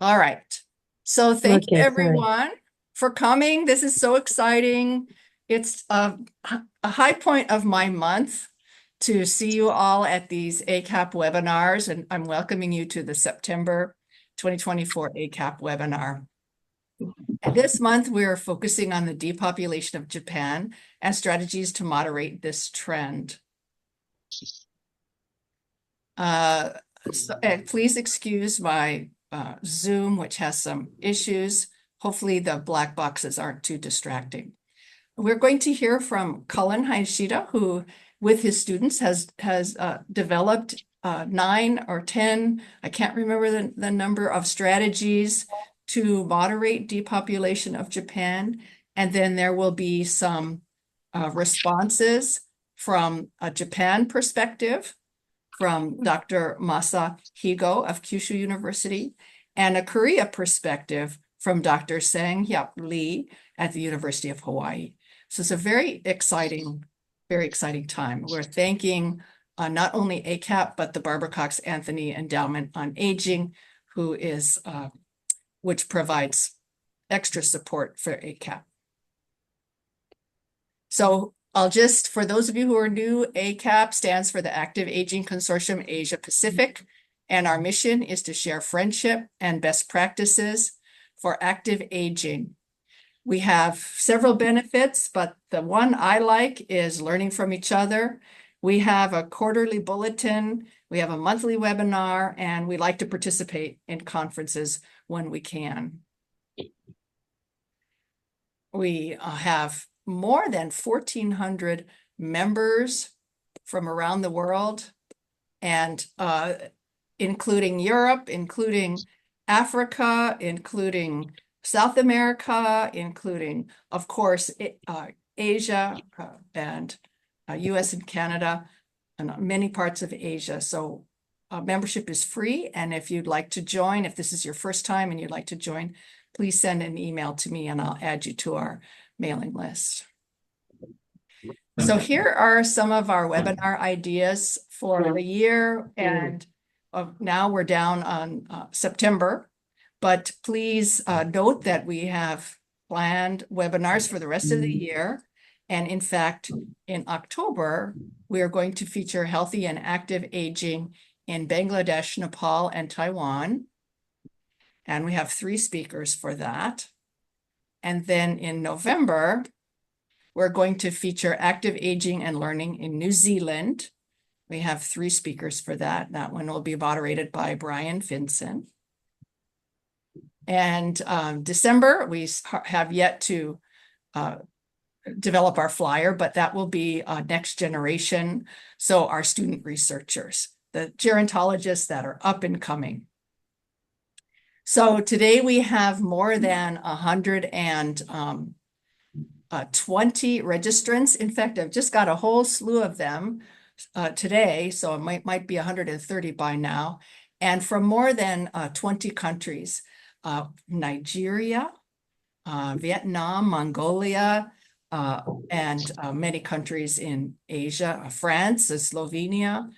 All right. So thank you Okay, sorry. everyone for coming. This is so exciting. It's a high point of my month to see you all at these ACAP webinars, and I'm welcoming you to the September 2024 ACAP webinar. And this month, we're focusing on the depopulation of Japan and strategies to moderate this trend. And please excuse my Zoom, which has some issues. Hopefully the black boxes aren't too distracting. We're going to hear from Cullen Hayashida, who with his students has developed 9 or 10, I can't remember the number of strategies to moderate depopulation of Japan. And then there will be some responses from a Japan perspective from Dr. Masa Higo of Kyushu University, and a Korea perspective from Dr. Sang-Hyop Lee at the University of Hawaii. So it's a very exciting time. We're thanking not only ACAP, but the Barbara Cox Anthony Endowment on Aging, which provides extra support for ACAP. So for those of you who are new, ACAP stands for the Active Aging Consortium Asia Pacific, and our mission is to share friendship and best practices for active aging. We have several benefits, but the one I like is learning from each other. We have a quarterly bulletin, we have a monthly webinar, and we like to participate in conferences when we can. We have more than 1,400 members from around the world, and including Europe, including Africa, including South America, including, of course, Asia and US and Canada, and many parts of Asia. So membership is free, and if you'd like to join, if this is your first time and you'd like to join, please send an email to me and I'll add you to our mailing list. So here are some of our webinar ideas for the year, and now we're down on September, but please note that we have planned webinars for the rest of the year. And in fact, in October, we are going to feature healthy and active aging in Bangladesh, Nepal, and Taiwan. And we have 3 speakers for that. And then in November, we're going to feature active aging and learning in New Zealand. We have 3 speakers for that. That one will be moderated by Brian Finson. And December, we have yet to develop our flyer, but that will be next generation. So our student researchers, the gerontologists that are up and coming. So today we have more than 120 registrants. In fact, I've just got a whole slew of them today, so it might be 130 by now, and from more than 20 countries, Nigeria, Vietnam, Mongolia, and many countries in Asia, France, Slovenia,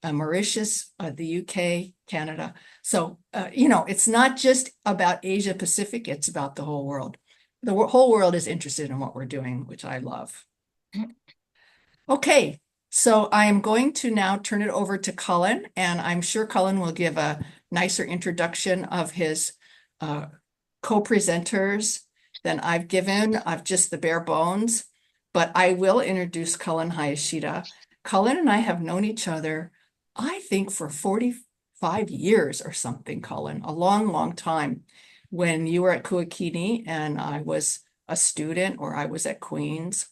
Mauritius, the UK, Canada. So, it's not just about Asia Pacific, it's about the whole world. The whole world is interested in what we're doing, which I love. Okay, so I am going to now turn it over to Cullen, and I'm sure Cullen will give a nicer introduction of his co-presenters than I've given. I've just the bare bones, but I will introduce Cullen Hayashida. Cullen and I have known each other, I think, for 45 years or something, Cullen, a long, long time. When you were at Kuakini and I was a student, or I was at Queens.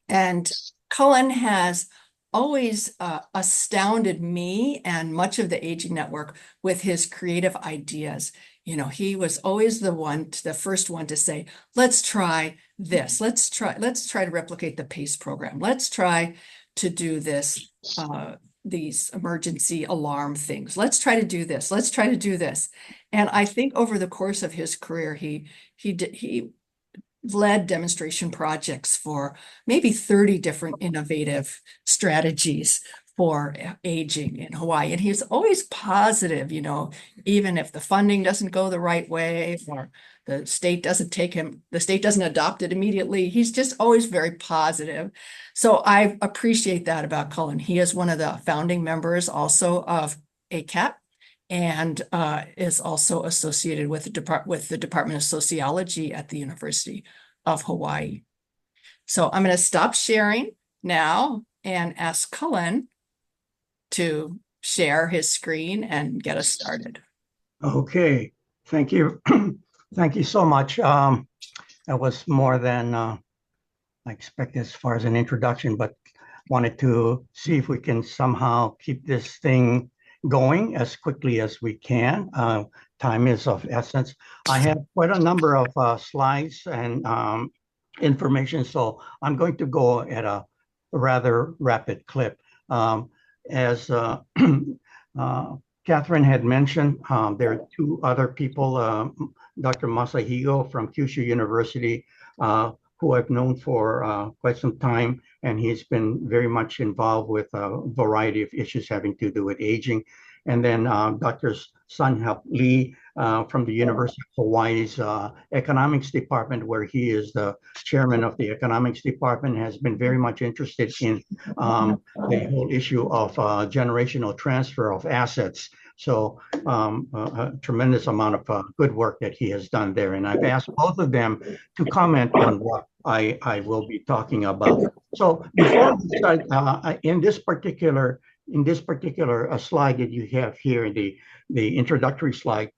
And Cullen has always astounded me and much of the Aging Network with his creative ideas. He was always the first one to say, let's try this. Let's try to replicate the PACE program. Let's try to do this, these emergency alarm things. Let's try to do this. Let's try to do this. And I think over the course of his career, he led demonstration projects for maybe 30 different innovative strategies for aging in Hawaii. And he's always positive, even if the funding doesn't go the right way or the state doesn't the state doesn't adopt it immediately. He's just always very positive. So I appreciate that about Cullen. He is one of the founding members also of ACAP and is also associated with the Department of Sociology at the University of Hawaii. So I'm going to stop sharing now and ask Cullen to share his screen and get us started. Okay, thank you. Thank you so much. That was more than I expected as far as an introduction, but wanted to see if we can somehow keep this thing going as quickly as we can. Time is of essence. I have quite a number of slides and information, so I'm going to go at a rather rapid clip. As Catherine had mentioned, there are two other people, Dr. Masa Higo from Kyushu University, who I've known for quite some time, and he's been very much involved with a variety of issues having to do with aging. And then Dr. Sang-Hyop Lee from the University of Hawaii's Economics Department, where he is the chairman of the Economics Department, has been very much interested in the whole issue of generational transfer of assets. So a tremendous amount of good work that he has done there. And I've asked both of them to comment on what I will be talking about. So before we start, in this particular slide that you have here, the introductory slide,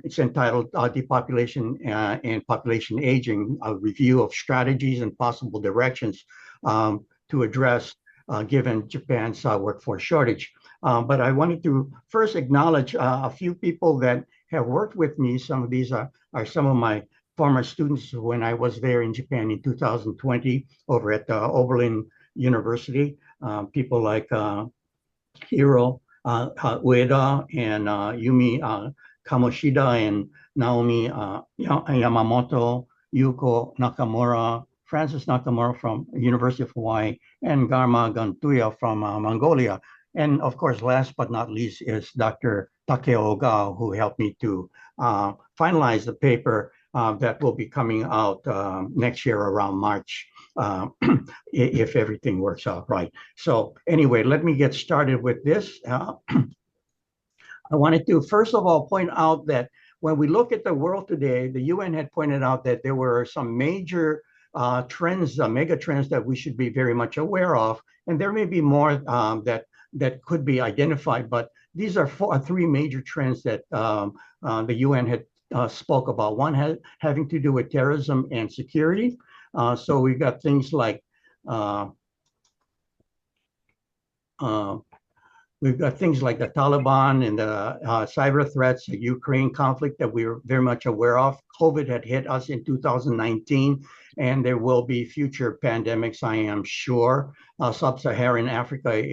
it's entitled Depopulation and Population Aging, a review of strategies and possible directions to address given Japan's workforce shortage. But I wanted to first acknowledge a few people that have worked with me. Some of these are some of my former students when I was there in Japan in 2020 over at Oberlin University. People like Hiro Ueda and Yumi Kamoshida and Naomi Yamamoto, Yuko Nakamura, Francis Nakamura from University of Hawaii, and Garma Gantuya from Mongolia. And of course, last but not least is Dr. Takeo Ogao, who helped me to finalize the paper that will be coming out next year around March, if everything works out right. So anyway, let me get started with this. I wanted to first of all point out that when we look at the world today, the UN had pointed out that there were some major trends, mega trends that we should be very much aware of, and there may be more that could be identified, but these are three major trends that the UN had spoke about. One having to do with terrorism and security. So we've got things like the Taliban and the cyber threats, the Ukraine conflict that we're very much aware of. COVID had hit us in 2019, and there will be future pandemics, I am sure. Sub-Saharan Africa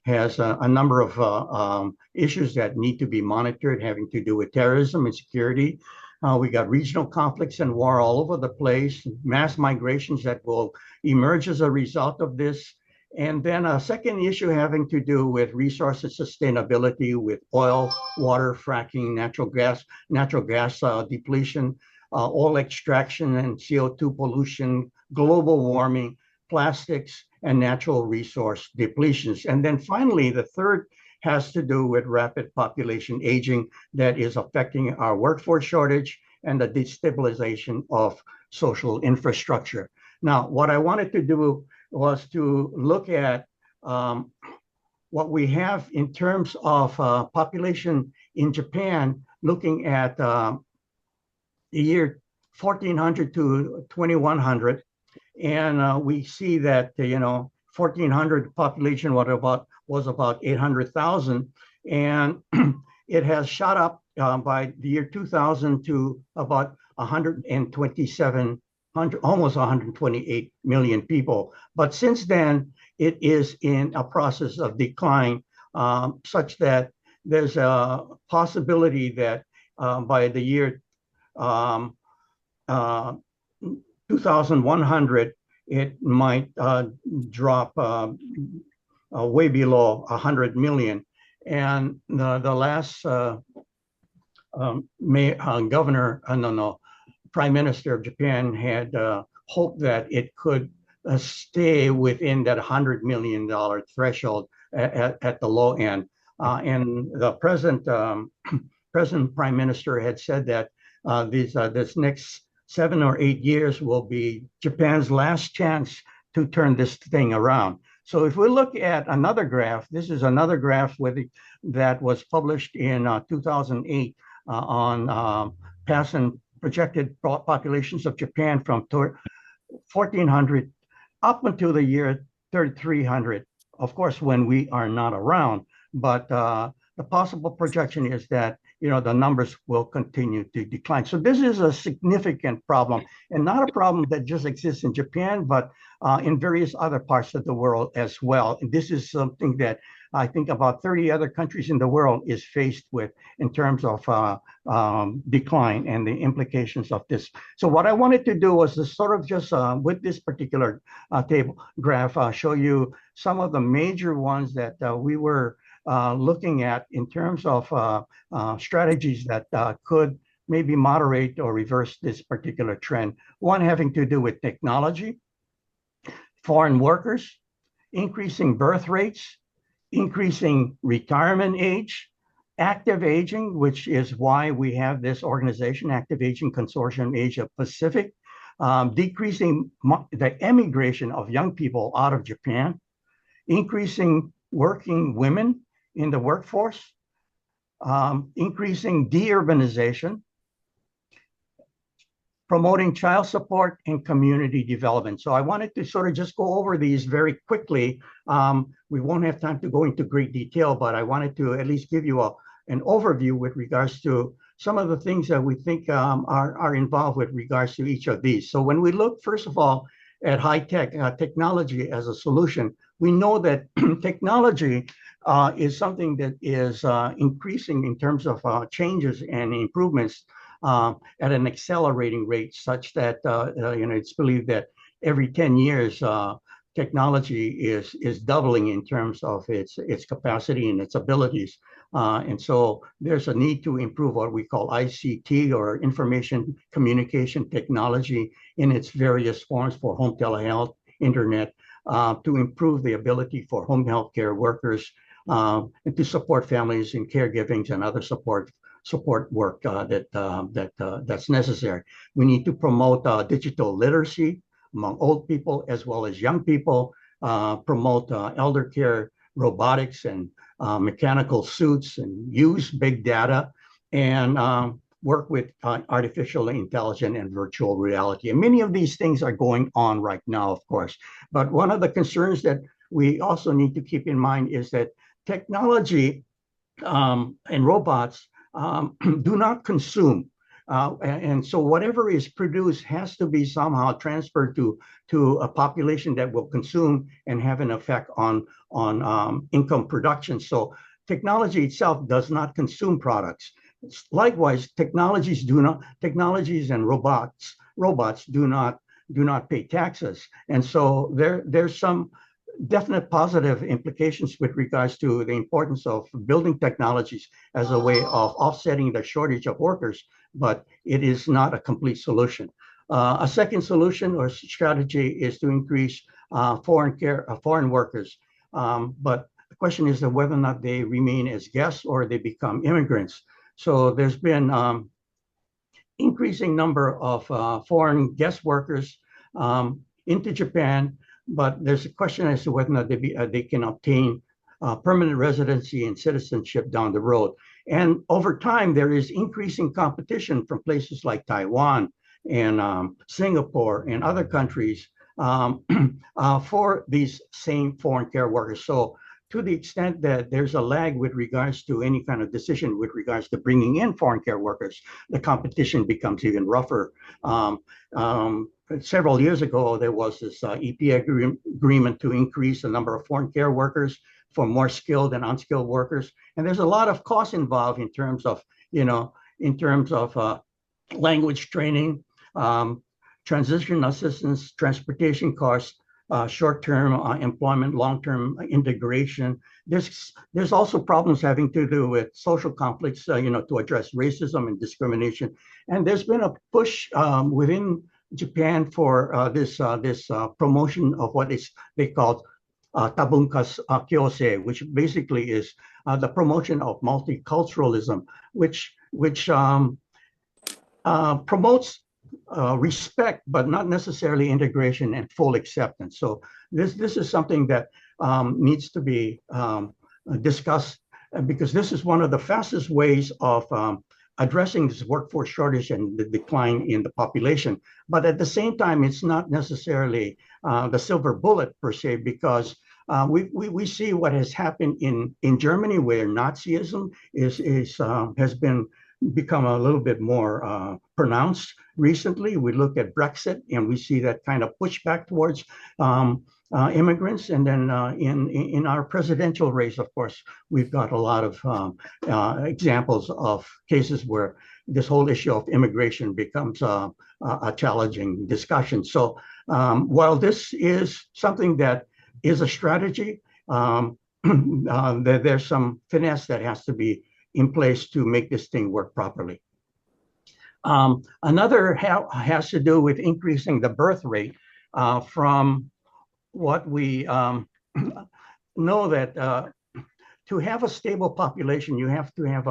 has a number of issues that need to be monitored having to do with terrorism and security. We got regional conflicts and war all over the place, mass migrations that will emerge as a result of this. And then a second issue having to do with resource sustainability, with oil, water, fracking, natural gas depletion, oil extraction and CO2 pollution, global warming, plastics, and natural resource depletions. And then finally, the third has to do with rapid population aging that is affecting our workforce shortage and the destabilization of social infrastructure. Now, what I wanted to do was to look at what we have in terms of population in Japan, looking at the year 1400 to 2100. And we see that, 1400 population was about 800,000. And it has shot up by the year 2000 to about 127 almost 128 million people. But since then, it is in a process of decline, such that there's a possibility that by the year 2100, it might drop way below 100 million. And the last governor, no, no, Prime Minister of Japan had hoped that it could stay within that $100 million threshold at the low end. And the present Prime Minister had said that this next 7 or 8 years will be Japan's last chance to turn this thing around. So if we look at another graph, this is another graph that was published in 2008 on past and projected populations of Japan from 1400 up until the year 3300. Of course, when we are not around, but the possible projection is that the numbers will continue to decline. So this is a significant problem, and not a problem that just exists in Japan, but in various other parts of the world as well. And this is something that I think about 30 other countries in the world is faced with in terms of decline and the implications of this. So what I wanted to do was to sort of just with this particular table graph, show you some of the major ones that we were looking at in terms of strategies that could maybe moderate or reverse this particular trend. One having to do with technology, foreign workers, increasing birth rates, increasing retirement age, active aging, which is why we have this organization, Active Aging Consortium Asia Pacific, decreasing the emigration of young people out of Japan, increasing working women in the workforce, increasing deurbanization, promoting child support and community development. So I wanted to sort of just go over these very quickly. We won't have time to go into great detail, but I wanted to at least give you an overview with regards to some of the things that we think are involved with regards to each of these. So when we look, first of all, at high-tech technology as a solution, we know that technology is something that is increasing in terms of changes and improvements at an accelerating rate, such that it's believed that every 10 years technology is doubling in terms of its capacity and its abilities. And so there's a need to improve what we call ICT, or information communication technology, in its various forms for home telehealth, internet, to improve the ability for home health care workers and to support families in caregiving and other support work that's necessary. We need to promote digital literacy among old people as well as young people, promote elder care, robotics and mechanical suits, and use big data, and work with artificial intelligence and virtual reality. And many of these things are going on right now, of course. But one of the concerns that we also need to keep in mind is that technology and robots do not consume. And so whatever is produced has to be somehow transferred to a population that will consume and have an effect on income production. So technology itself does not consume products. Likewise, technologies and robots do not pay taxes. And so there's some definite positive implications with regards to the importance of building technologies as a way of offsetting the shortage of workers, but it is not a complete solution. A second solution or strategy is to increase foreign workers. But the question is that whether or not they remain as guests or they become immigrants. So there's been increasing number of foreign guest workers into Japan, but there's a question as to whether or not they can obtain permanent residency and citizenship down the road. And over time, there is increasing competition from places like Taiwan and Singapore and other countries for these same foreign care workers. So to the extent that there's a lag with regards to any kind of decision with regards to bringing in foreign care workers, the competition becomes even rougher. Several years ago, there was this EPA agreement to increase the number of foreign care workers for more skilled and unskilled workers. And there's a lot of costs involved in terms of, language training, transition assistance, transportation costs, short-term employment, long-term integration. There's also problems having to do with social conflicts, to address racism and discrimination. And there's been a push within Japan for this promotion of what is they call tabunkas kyosei, which basically is the promotion of multiculturalism, which promotes respect, but not necessarily integration and full acceptance. So this is something that needs to be discussed because this is one of the fastest ways of addressing this workforce shortage and the decline in the population. But at the same time, it's not necessarily the silver bullet per se, because we see what has happened in Germany, where Nazism has become a little bit more pronounced recently. We look at Brexit and we see that kind of pushback towards immigrants. And then in our presidential race, of course, we've got a lot of examples of cases where this whole issue of immigration becomes a challenging discussion. So while this is something that is a strategy, there's some finesse that has to be in place to make this thing work properly. Another has to do with increasing the birth rate. From what we know, that to have a stable population, you have to have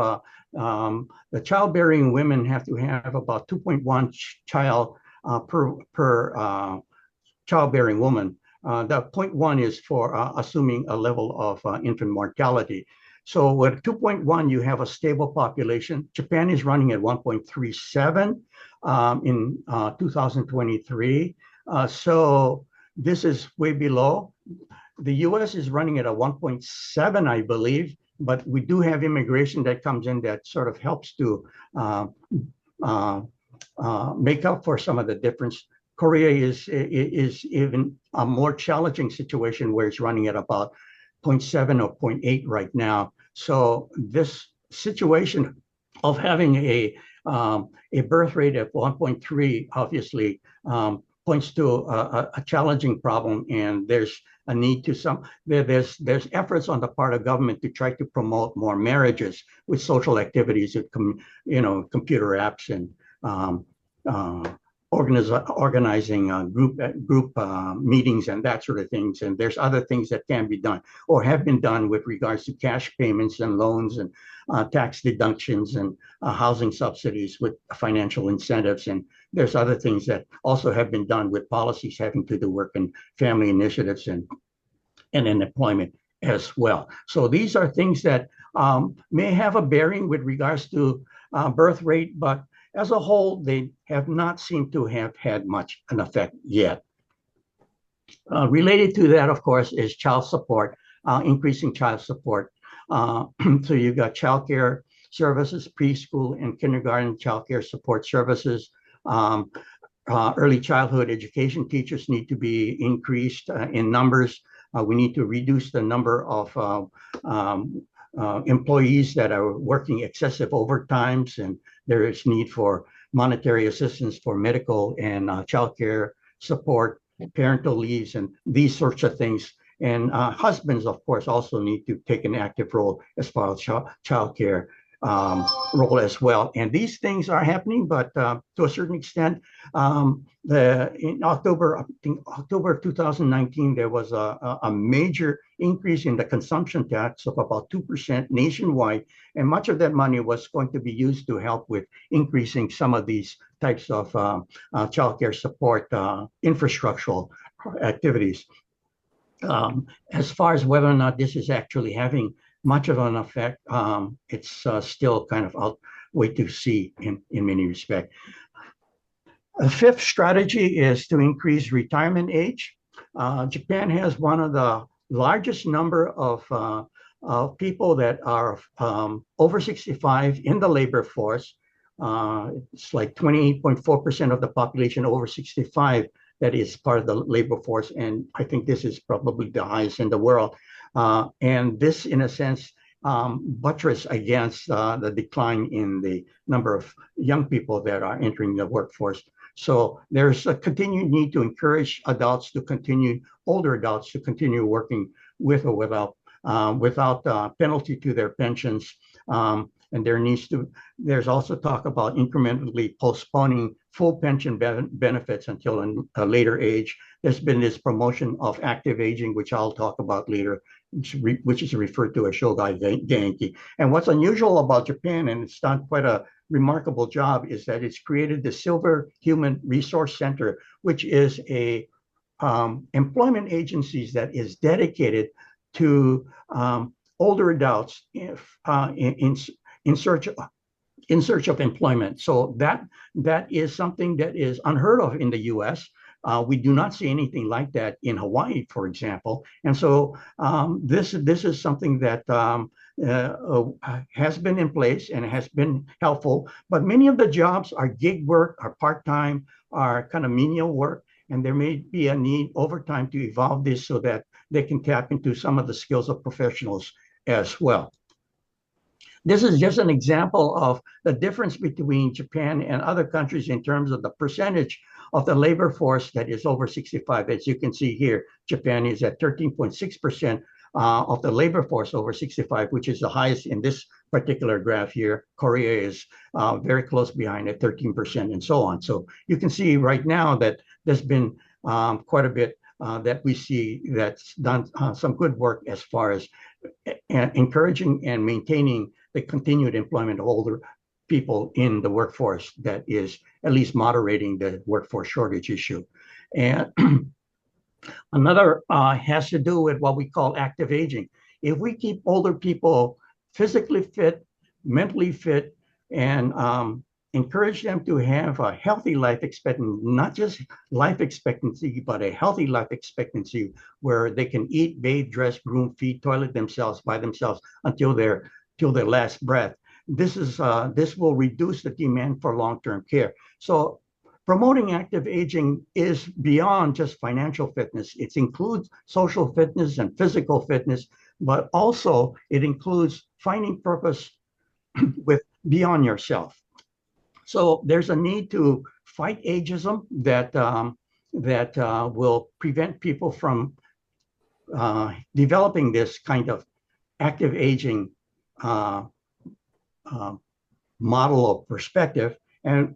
the childbearing women have to have about 2.1 child per childbearing woman. The 0.1 is for assuming a level of infant mortality. So with 2.1, you have a stable population. Japan is running at 1.37 in 2023. So this is way below. The US is running at a 1.7, I believe, but we do have immigration that comes in that sort of helps to make up for some of the difference. Korea is even a more challenging situation, where it's running at about 0.7 or 0.8 right now. So this situation of having a birth rate of 1.3 obviously points to a challenging problem, and there's a need to there's efforts on the part of government to try to promote more marriages with social activities, with computer apps and organizing group meetings and that sort of things. And there's other things that can be done or have been done with regards to cash payments and loans and tax deductions and housing subsidies with financial incentives. And there's other things that also have been done with policies having to do work and family initiatives and employment as well. So these are things that may have a bearing with regards to birth rate, but as a whole, they have not seemed to have had much an effect yet. Related to that, of course, is child support, increasing child support. So you've got childcare services, preschool and kindergarten childcare support services. Early childhood education teachers need to be increased in numbers. We need to reduce the number of employees that are working excessive overtimes, and there is need for monetary assistance for medical and childcare support, parental leaves, and these sorts of things. And husbands, of course, also need to take an active role as far as childcare role as well. And these things are happening, but to a certain extent, in October, I think October of 2019, there was a major increase in the consumption tax of about 2% nationwide. And much of that money was going to be used to help with increasing some of these types of childcare support infrastructural activities. As far as whether or not this is actually having much of an effect, it's still kind of wait to see in many respects. A fifth strategy is to increase retirement age. Japan has one of the largest number of people that are over 65 in the labor force. It's like 28.4% of the population over 65 that is part of the labor force. And I think this is probably the highest in the world. And this, in a sense, buttress against the decline in the number of young people that are entering the workforce. So there's a continued need to encourage older adults to continue working with or without penalty to their pensions. And there's also talk about incrementally postponing full pension benefits until a later age. There's been this promotion of active aging, which I'll talk about later, which is referred to as Shogai Genki. And what's unusual about Japan, and it's done quite a remarkable job, is that it's created the Silver Human Resource Center, which is a employment agencies that is dedicated to older adults in search of employment. So that is something that is unheard of in the U.S. We do not see anything like that in Hawaii, for example. And so this is something that has been in place and has been helpful. But many of the jobs are gig work, are part-time, are kind of menial work. And there may be a need over time to evolve this so that they can tap into some of the skills of professionals as well. This is just an example of the difference between Japan and other countries in terms of the percentage of the labor force that is over 65. As you can see here, Japan is at 13.6% of the labor force over 65, which is the highest in this particular graph here. Korea is very close behind at 13% and so on. So you can see right now that there's been quite a bit that we see that's done some good work as far as encouraging and maintaining the continued employment of older people in the workforce, that is at least moderating the workforce shortage issue. And another has to do with what we call active aging. If we keep older people physically fit, mentally fit, and encourage them to have a healthy life expectancy, not just life expectancy, but a healthy life expectancy where they can eat, bathe, dress, groom, feed, toilet themselves by themselves until their last breath. This will reduce the demand for long-term care. So promoting active aging is beyond just financial fitness. It includes social fitness and physical fitness, but also it includes finding purpose with beyond yourself. So there's a need to fight ageism that will prevent people from developing this kind of active aging model of perspective, and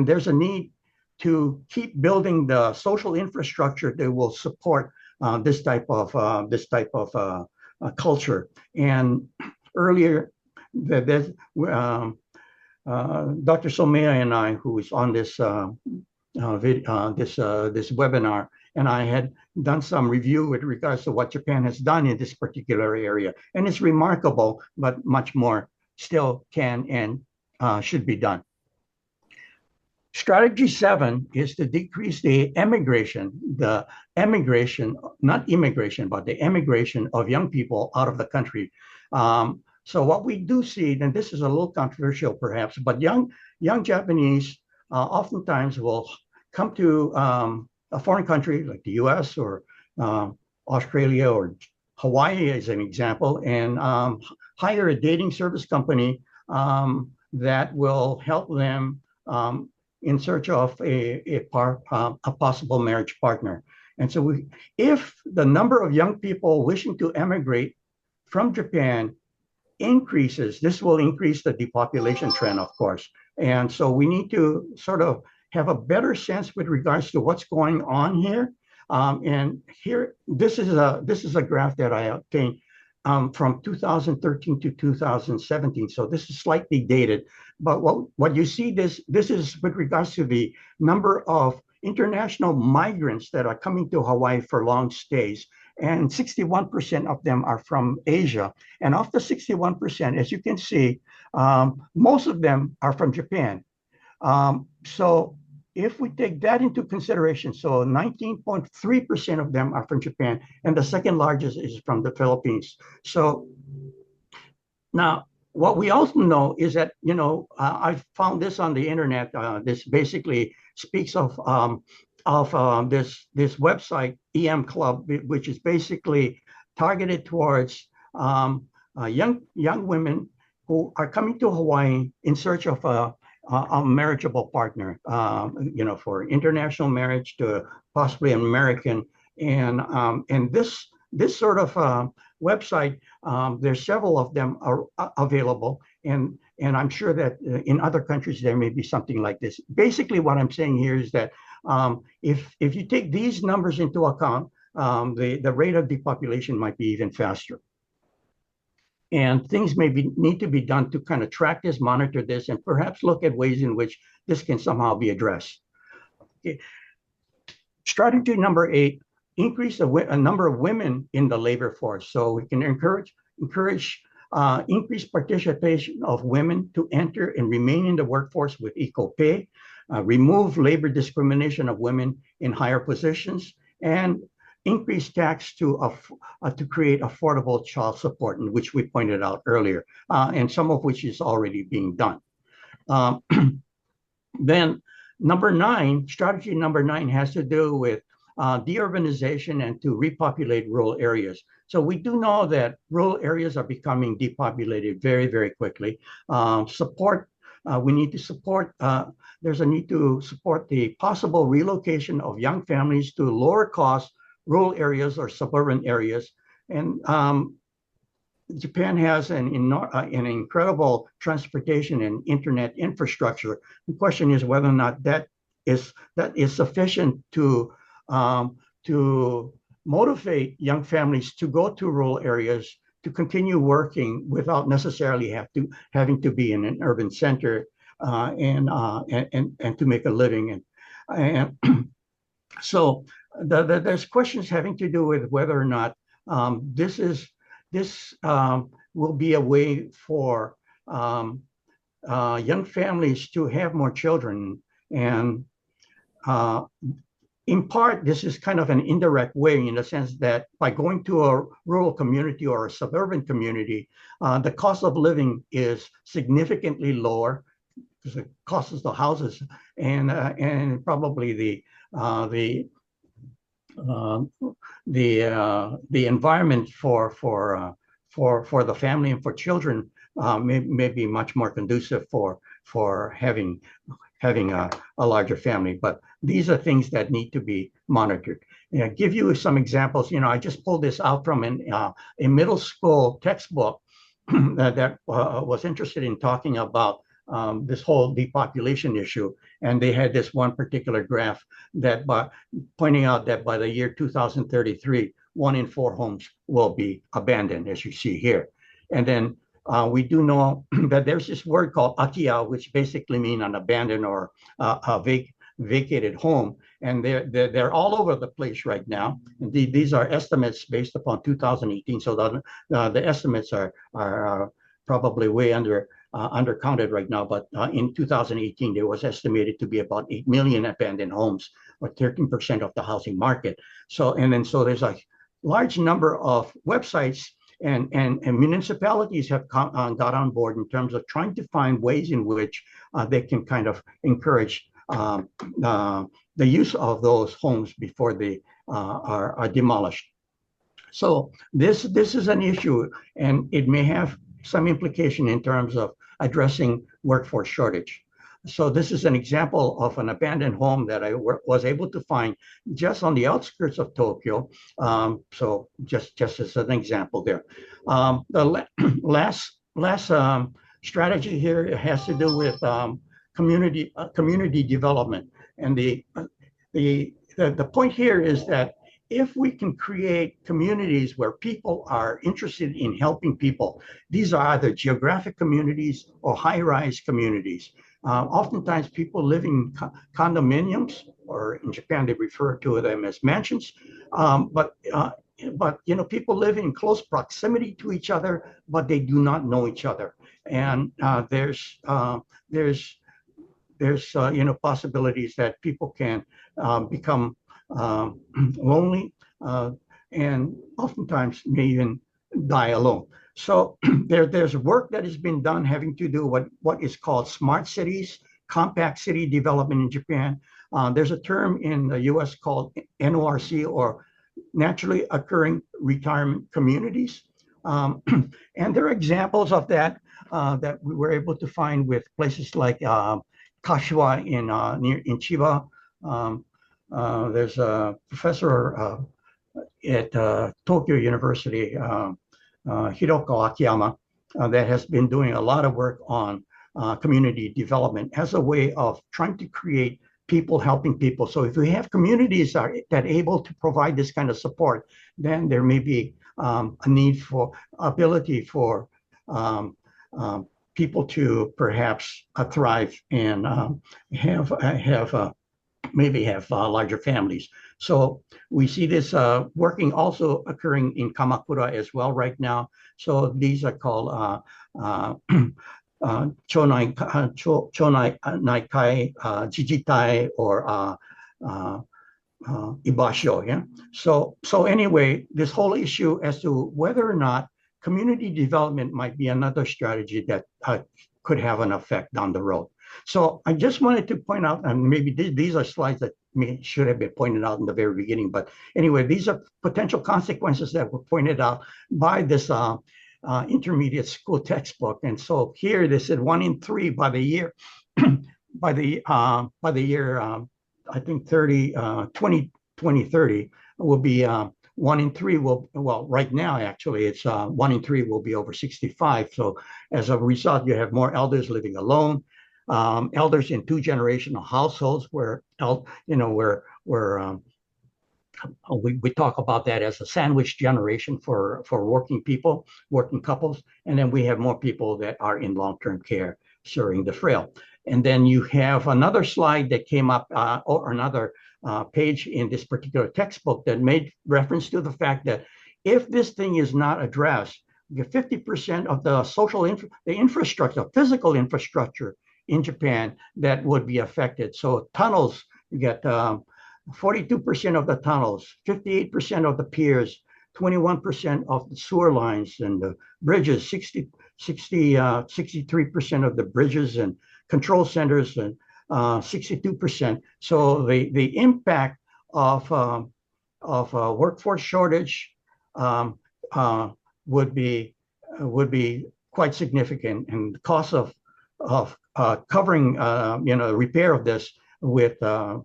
there's a need to keep building the social infrastructure that will support this type of culture. And earlier, Dr. Somea and I, who is on this this webinar, and I had done some review with regards to what Japan has done in this particular area, and it's remarkable, but much more still can and should be done. Strategy 7 is to decrease the emigration, not immigration, but the emigration of young people out of the country. So what we do see, and this is a little controversial perhaps, but young Japanese oftentimes will come to a foreign country like the US or Australia or Hawaii as an example, and hire a dating service company that will help them in search of a possible marriage partner. And so if the number of young people wishing to emigrate from Japan increases, this will increase the depopulation trend, of course. And so we need to sort of have a better sense with regards to what's going on here. And here, this is a graph that I obtained from 2013 to 2017. So this is slightly dated, but what you see, this is with regards to the number of international migrants that are coming to Hawaii for long stays. And 61% of them are from Asia. And of the 61%, as you can see, most of them are from Japan. So if we take that into consideration, so 19.3% of them are from Japan, and the second largest is from the Philippines. So now, what we also know is that, I found this on the internet. This basically speaks of this website, EM Club, which is basically targeted towards young women who are coming to Hawaii in search of a marriageable partner, for international marriage to possibly an American. And this sort of website, there's several of them are available, and I'm sure that in other countries there may be something like this. Basically, what I'm saying here is that if you take these numbers into account, the rate of depopulation might be even faster. And things need to be done to kind of track this, monitor this, and perhaps look at ways in which this can somehow be addressed. Okay. Strategy number 8, increase a number of women in the labor force. So we can encourage increased participation of women to enter and remain in the workforce with equal pay, remove labor discrimination of women in higher positions, and increase tax to create affordable child support, which we pointed out earlier, and some of which is already being done. Then strategy number 9 has to do with deurbanization and to repopulate rural areas. So we do know that rural areas are becoming depopulated very, very quickly. We need to support, there's a need to support the possible relocation of young families to lower cost rural areas or suburban areas. And Japan has an incredible transportation and internet infrastructure. The question is whether or not that is sufficient to motivate young families to go to rural areas to continue working without necessarily having to be in an urban center and to make a living. And so there's questions having to do with whether or not this will be a way for young families to have more children. And in part, this is kind of an indirect way, in the sense that by going to a rural community or a suburban community, the cost of living is significantly lower because the cost of the houses and probably the environment for the family and for children may be much more conducive for having a larger family. But these are things that need to be monitored. Give you some examples. I just pulled this out from a middle school textbook that was interested in talking about this whole depopulation issue. And they had this one particular graph that pointing out that by the year 2033, 1 in 4 homes will be abandoned, as you see here. And then we do know that there's this word called akiya, which basically means an abandoned or a vacated home. And they're all over the place right now. Indeed, these are estimates based upon 2018. So the estimates are probably way undercounted right now. But in 2018, there was estimated to be about 8 million abandoned homes, or 13% of the housing market. So there's a large number of websites and municipalities have got on board in terms of trying to find ways in which they can kind of encourage the use of those homes before they are demolished. So this is an issue, and it may have some implication in terms of addressing workforce shortage. So this is an example of an abandoned home that I was able to find just on the outskirts of Tokyo. So just as an example there. The last strategy here has to do with community development. And the point here is that if we can create communities where people are interested in helping people, these are either geographic communities or high-rise communities. Oftentimes people live in condominiums, or in Japan they refer to them as mansions, but people live in close proximity to each other, but they do not know each other. And there's possibilities that people can become lonely and oftentimes may even die alone. So there's work that has been done having to do what is called smart cities, compact city development in Japan. There's a term in the US called NORC, or naturally occurring retirement communities. And there are examples of that that we were able to find with places like Kashiwa in Chiba. There's a professor at Tokyo University, Hiroko Akiyama, that has been doing a lot of work on community development as a way of trying to create people helping people. So if we have communities that are able to provide this kind of support, then there may be a need for ability for people to perhaps thrive and maybe have larger families. So we see this working also occurring in Kamakura as well right now. So these are called chonai kai, jijitai, or ibashio. Yeah. So anyway, this whole issue as to whether or not community development might be another strategy that could have an effect down the road. So I just wanted to point out, and maybe these are slides that should have been pointed out in the very beginning, but anyway, these are potential consequences that were pointed out by this intermediate school textbook. And so here they said 1 in 3 by the year, by the year, I think 2030 will be 1 in 3 will, well, right now, actually, it's 1 in 3 will be over 65. So as a result, you have more elders living alone, elders in 2-generational households where, we talk about that as a sandwich generation for working people, working couples. And then we have more people that are in long-term care serving the frail. And then you have another slide that came up, or another page in this particular textbook that made reference to the fact that if this thing is not addressed, 50% of the the infrastructure, physical infrastructure in Japan that would be affected. So tunnels, you get 42% of the tunnels, 58% of the piers, 21% of the sewer lines, and the bridges, 63% of the bridges and control centers, and 62%. So the impact of workforce shortage would be quite significant, and the cost of covering repair of this with the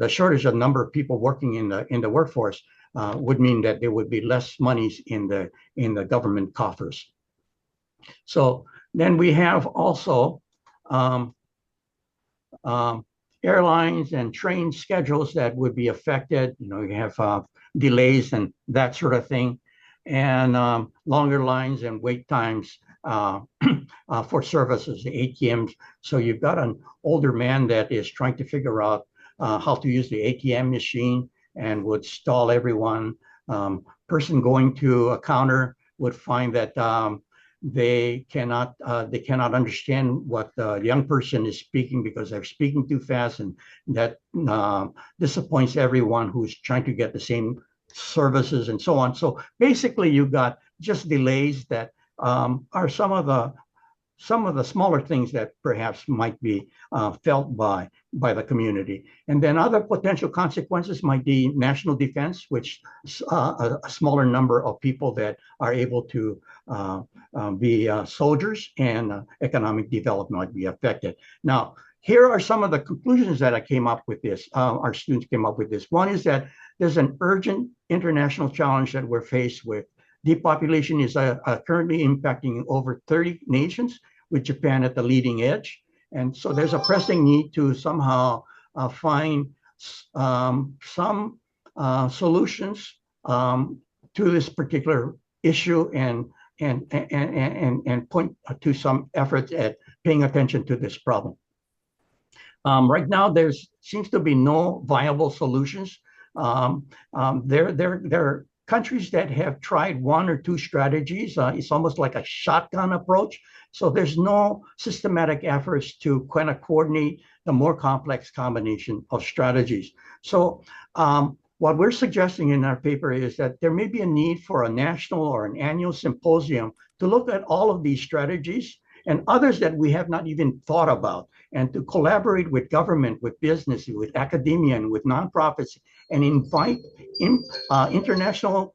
shortage of number of people working in the workforce would mean that there would be less monies in the government coffers. So then we have also airlines and train schedules that would be affected. You have delays and that sort of thing, and longer lines and wait times for services, the ATMs. So you've got an older man that is trying to figure out how to use the ATM machine and would stall everyone. Person going to a counter would find that they cannot understand what the young person is speaking because they're speaking too fast, and that disappoints everyone who's trying to get the same services and so on. So basically, you've got just delays that are some of the smaller things that perhaps might be felt by the community. And then other potential consequences might be national defense, which a smaller number of people that are able to be soldiers, and economic development might be affected. Now, here are some of the conclusions that I came up with this. Our students came up with this. One is that there's an urgent international challenge that we're faced with. Depopulation is currently impacting over 30 nations, with Japan at the leading edge. And so there's a pressing need to somehow find some solutions to this particular issue, and point to some efforts at paying attention to this problem. Right now, there seems to be no viable solutions. There are countries that have tried 1 or 2 strategies. It's almost like a shotgun approach. So there's no systematic efforts to kind of coordinate the more complex combination of strategies. So what we're suggesting in our paper is that there may be a need for a national or an annual symposium to look at all of these strategies and others that we have not even thought about, and to collaborate with government, with business, with academia, and with nonprofits, and invite international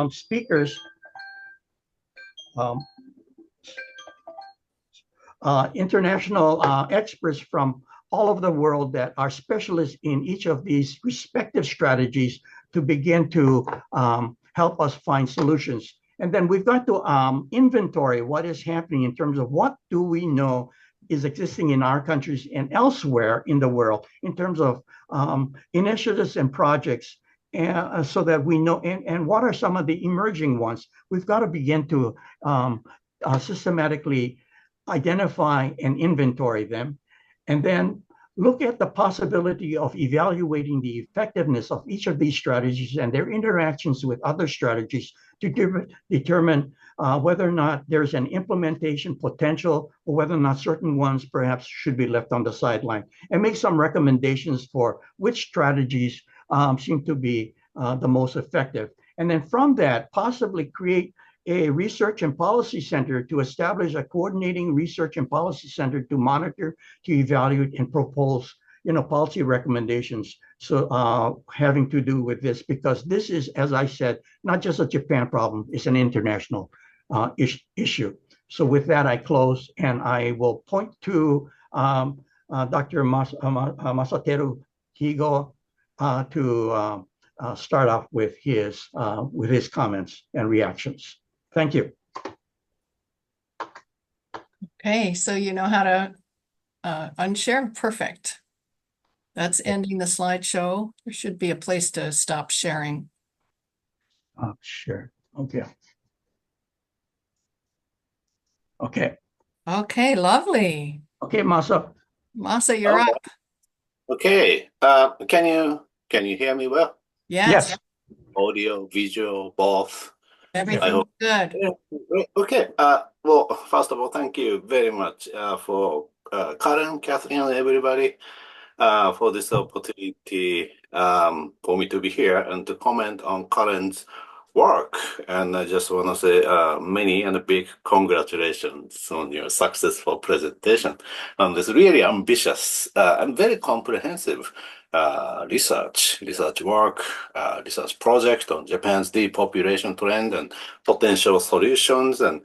speakers um, international experts from all over the world that are specialists in each of these respective strategies to begin to help us find solutions. And then we've got to inventory what is happening in terms of what do we know is existing in our countries and elsewhere in the world in terms of initiatives and projects, and so that we know, and what are some of the emerging ones. We've got to begin to systematically identify and inventory them, and then look at the possibility of evaluating the effectiveness of each of these strategies and their interactions with other strategies to determine whether or not there's an implementation potential, or whether or not certain ones perhaps should be left on the sideline, and make some recommendations for which strategies seem to be the most effective. And then from that, possibly create a research and policy center to establish a coordinating research and policy center to monitor, to evaluate, and propose, policy recommendations. So having to do with this, because this is, as I said, not just a Japan problem, it's an international issue. So with that, I close, and I will point to Dr. Masateru Higo to start off with his comments and reactions. Thank you. Okay, so you know how to unshare. Perfect. That's ending the slideshow. There should be a place to stop sharing. Sure. Okay. Okay. Okay, lovely. Okay, Masa. Masa, you're up. Okay. Can you hear me well? Yes. Audio, visual, both. Everything's good. Okay. Well, first of all, thank you very much for Karen, Catherine, and everybody for this opportunity for me to be here and to comment on Karen's work. And I just want to say many and big congratulations on your successful presentation on this really ambitious and very comprehensive research work, research project on Japan's depopulation trend and potential solutions, and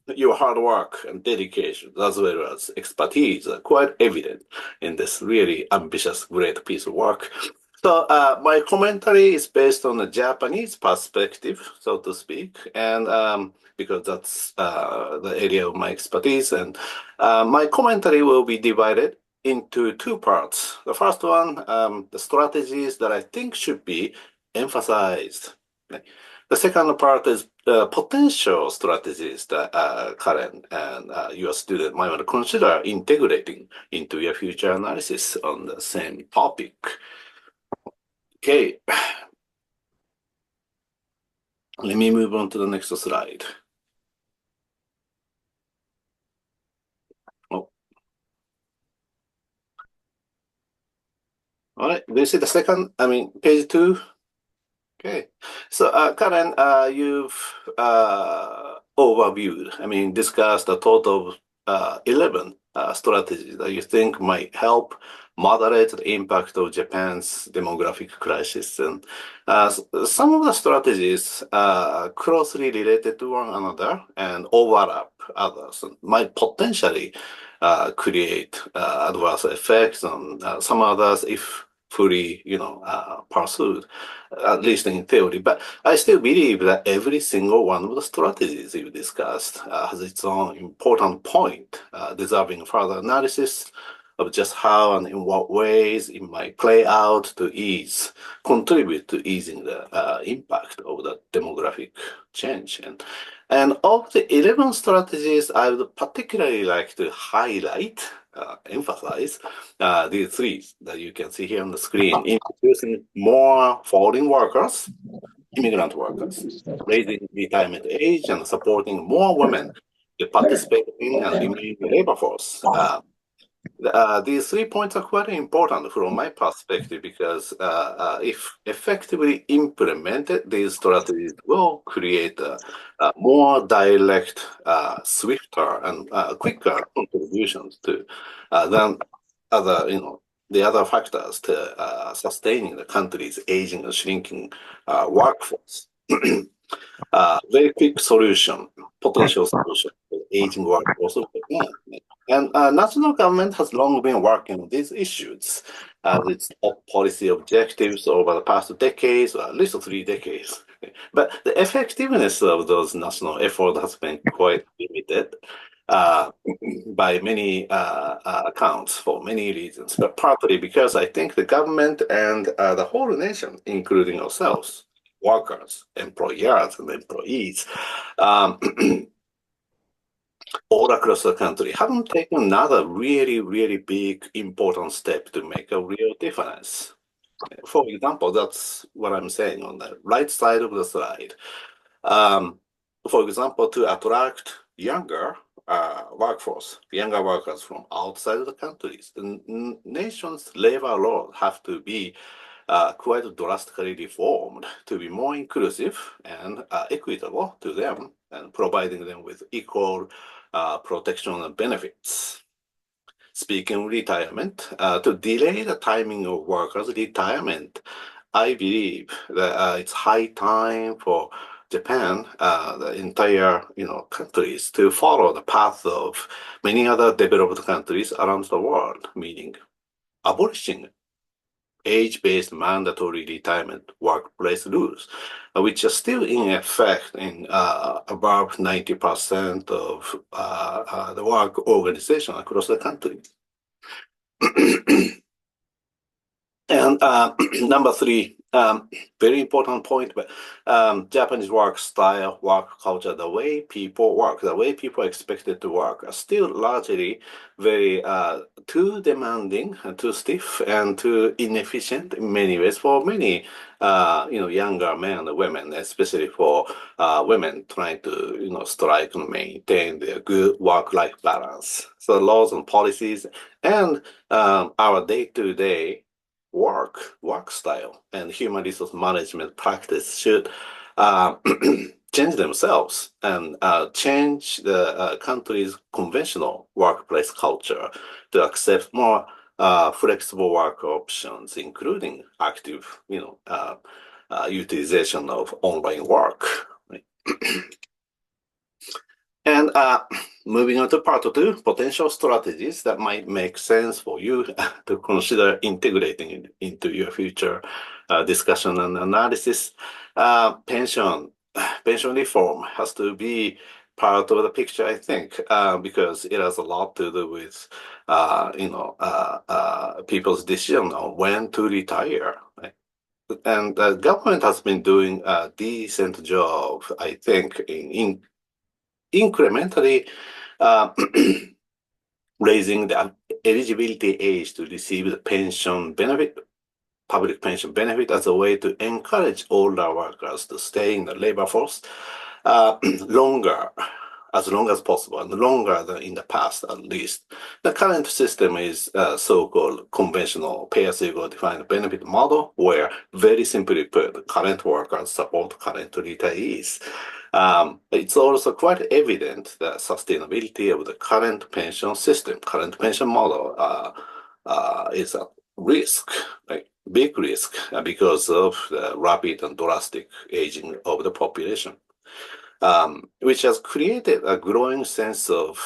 your hard work and dedication as well as expertise are quite evident in this really ambitious, great piece of work. So my commentary is based on the Japanese perspective, so to speak, and because that's the area of my expertise. And my commentary will be divided into two parts. The first one, the strategies that I think should be emphasized. The second part is potential strategies that Karen and your student might want to consider integrating into your future analysis on the same topic. Okay, let me move on to the next slide. Oh. All right, this is the second, page 2. Okay, so Karen, you've overviewed, discussed a total of 11 strategies that you think might help moderate the impact of Japan's demographic crisis. And some of the strategies are closely related to one another and overlap others, and might potentially create adverse effects on some others if fully, pursued, at least in theory. But I still believe that every single one of the strategies you discussed has its own important point, deserving further analysis of just how and in what ways it might play out to contribute to easing the impact of the demographic change. And of the 11 strategies, I would particularly like to highlight, emphasize these three that you can see here on the screen: introducing more foreign workers, immigrant workers, raising retirement age, and supporting more women to participate in and remain in the labor force. These 3 points are quite important from my perspective because if effectively implemented, these strategies will create more direct, swifter, and quicker contributions to than the other factors to sustaining the country's aging and shrinking workforce. Very quick solution, potential solution for aging workforce of Japan. And national government has long been working on these issues as its top policy objectives over the past decades, or at least 3 decades. But the effectiveness of those national efforts has been quite limited uh, by many accounts for many reasons, but partly because I think the government and the whole nation, including ourselves, workers, employers, and employees, um, all across the country, haven't taken another really, really big, important step to make a real difference. For example, that's what I'm saying on the right side of the slide. For example, to attract younger younger workers from outside of the countries, the nation's labor laws have to be quite drastically reformed to be more inclusive and equitable to them and providing them with equal protection and benefits. Speaking of retirement, to delay the timing of workers' retirement, I believe that it's high time for Japan, the entire countries, to follow the path of many other developed countries around the world, meaning abolishing age-based mandatory retirement workplace rules, which are still in effect in above 90% of the work organization across the country. And number three, very important point, but Japanese work style, work culture, the way people work, the way people are expected to work are still largely very too demanding, and too stiff, and too inefficient in many ways for many younger men and women, especially for women trying to strike and maintain their good work-life balance. So laws and policies and our day-to-day work style and human resource management practice should change themselves and change the country's conventional workplace culture to accept more flexible work options, including active, utilization of online work. Right? And moving on to part two, potential strategies that might make sense for you to consider integrating into your future discussion and analysis. Pension reform has to be part of the picture, I think, because it has a lot to do with, people's decision on when to retire. Right? And the government has been doing a decent job, I think, in incrementally raising the eligibility age to receive the pension benefit, public pension benefit, as a way to encourage older workers to stay in the labor force longer, as long as possible, and longer than in the past at least. The current system is so-called conventional pay-as-you-go defined benefit model, where, very simply put, current workers support current retirees. It's also quite evident that sustainability of the current pension system, current pension model, is at risk, like big risk, because of the rapid and drastic aging of the population, which has created a growing sense of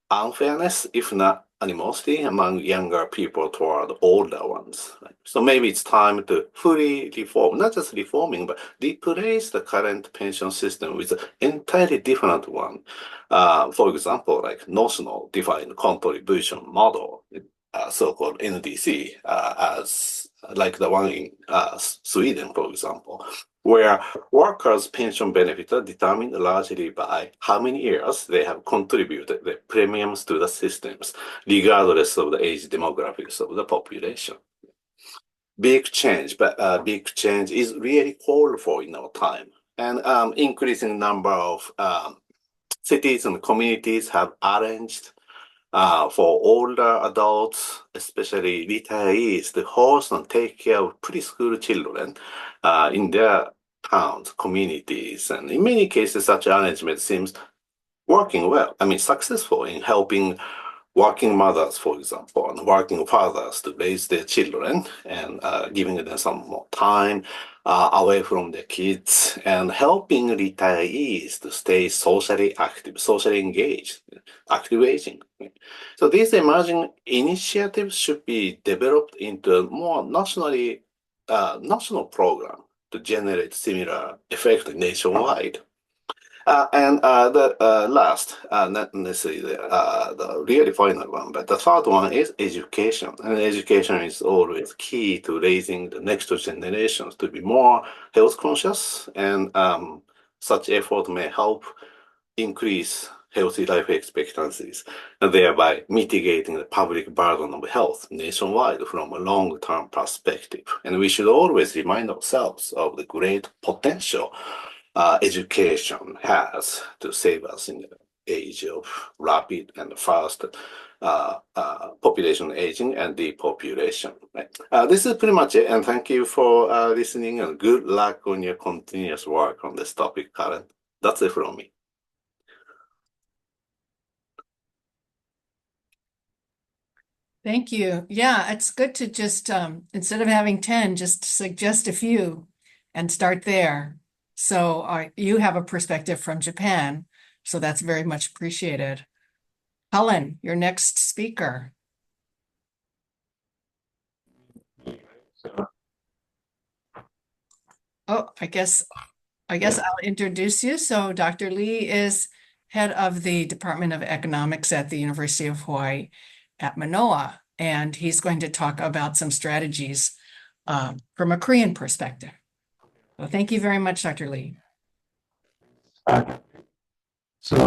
unfairness, if not animosity, among younger people toward older ones. Right? So maybe it's time to fully reform, not just reforming, but replace the current pension system with an entirely different one. For example, like notional defined contribution model, so-called NDC, as like the one in Sweden, for example, where workers' pension benefits are determined largely by how many years they have contributed the premiums to the systems, regardless of the age demographics of the population. Big change, but big change is really called for in our time. And increasing number of cities and communities have arranged for older adults, especially retirees, to host and take care of preschool children in their towns, communities. And in many cases, such arrangement seems working well. I mean, successful in helping working mothers, for example, and working fathers to raise their children and giving them some more time away from their kids and helping retirees to stay socially active, socially engaged, active aging. So these emerging initiatives should be developed into a more national program to generate similar effect nationwide. The last, not necessarily the really final one, but the third one is education. And education is always key to raising the next generations to be more health conscious, and such effort may help increase healthy life expectancies, and thereby mitigating the public burden of health nationwide from a long-term perspective. And we should always remind ourselves of the great potential education has to save us in the age of rapid and fast population aging and depopulation. Right? This is pretty much it, and thank you for listening, and good luck on your continuous work on this topic, Karen. That's it from me. Thank you. Yeah, it's good to just, instead of having 10, just suggest a few and start there. So you have a perspective from Japan, so that's very much appreciated. Cullen, your next speaker. Oh, I guess I'll introduce you. So Dr. Lee is head of the Department of Economics at the University of Hawaii at Manoa, and he's going to talk about some strategies from a Korean perspective. So thank you very much, Dr. Lee. So,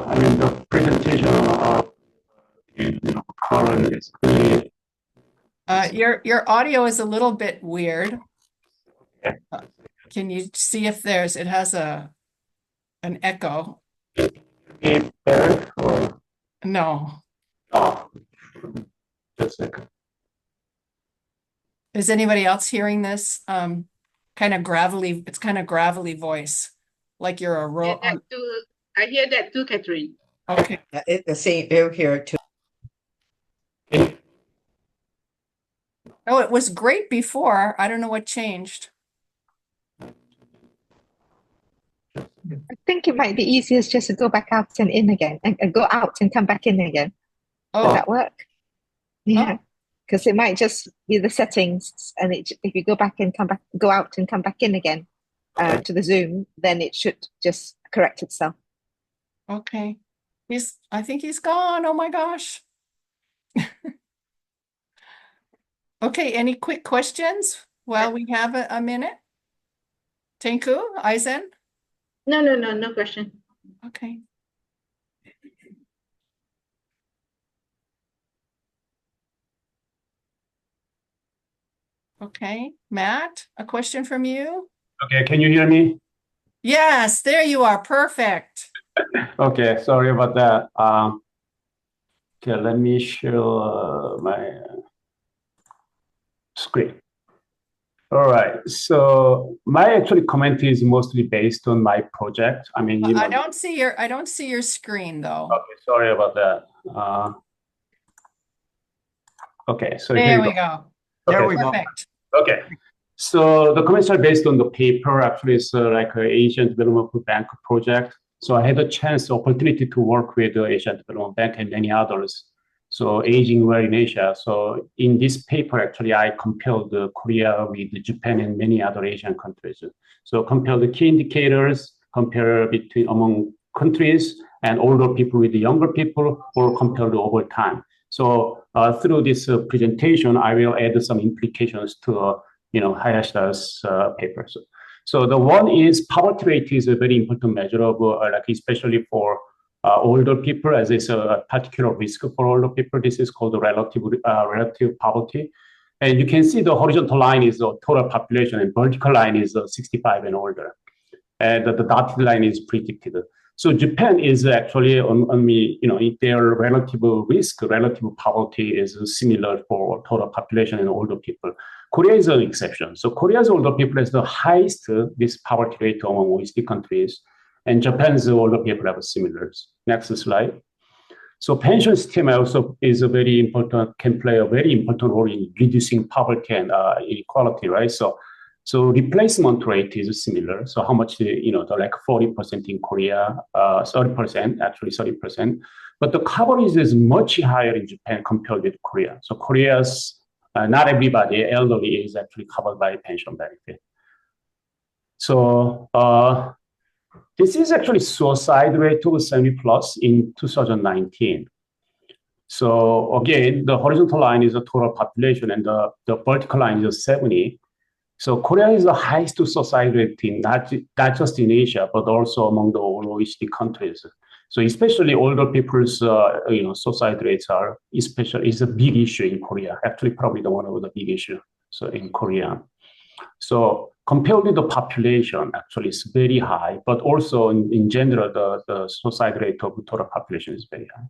I mean, the presentation of Cullen is really. Your audio is a little bit weird. Okay. Can you see if it has an echo? Better or? No. Oh, just a second. Is anybody else hearing this? Kind of gravelly, it's kind of gravelly voice, like you're a I hear that too, Catherine. Okay. It's the same here too. Oh, it was great before. I don't know what changed. I think it might be easiest just to go back out and in again, and go out and come back in again. Does Oh, that work? Yeah, because it might just be the settings, and if you go back and go out and come back in again to the Zoom, then it should just correct itself. okay. I think he's gone. Oh my gosh. Okay, any quick questions while we have a minute? Tenku, Aizen? No question. Okay. Okay, Matt, a question from you? Okay, can you hear me? Yes, there you are. Perfect. Okay, sorry about that. Okay, let me show my screen. All right, so my actually comment is mostly based on my project. I mean, I don't see your screen though. Okay, sorry about that. Okay, so There here we you go. There we go. Perfect. Okay, so the comments are based on the paper. Actually, it's like an Asian Development Bank project. So I had a opportunity to work with the Asian Development Bank and many others. So aging well in Asia. So in this paper, actually, I compared Korea with Japan and many other Asian countries. So compare the key indicators, compare among countries and older people with the younger people, or compare the over time. So through this presentation, I will add some implications to Hayashida's paper. So the one is poverty rate is a very important measure of like especially for older people, as it's a particular risk for older people. This is called the relative poverty. And you can see the horizontal line is the total population and vertical line is 65 and older. And the dotted line is predicted. So Japan is actually their relative risk, relative poverty is similar for total population and older people. Korea is an exception. So Korea's older people has the highest this poverty rate among OECD countries, and Japan's older people have similar. Next slide. So pension system also is a very important, can play a very important role in reducing poverty and inequality, right? So replacement rate is similar. So how much, the like 40% in Korea, 30%, actually 30%. But the coverage is much higher in Japan compared with Korea. So Korea's, not everybody, elderly is actually covered by pension benefit. So this is actually suicide rate of 70 plus in 2019. So again, the horizontal line is the total population and the vertical line is 70. So Korea is the highest suicide rate in not just in Asia, but also among the OECD countries. So especially older people's suicide rates is a big issue in Korea. Actually, probably one of the big issues in Korea. So compared with the population, actually it's very high, but also in general, the suicide rate of total population is very high.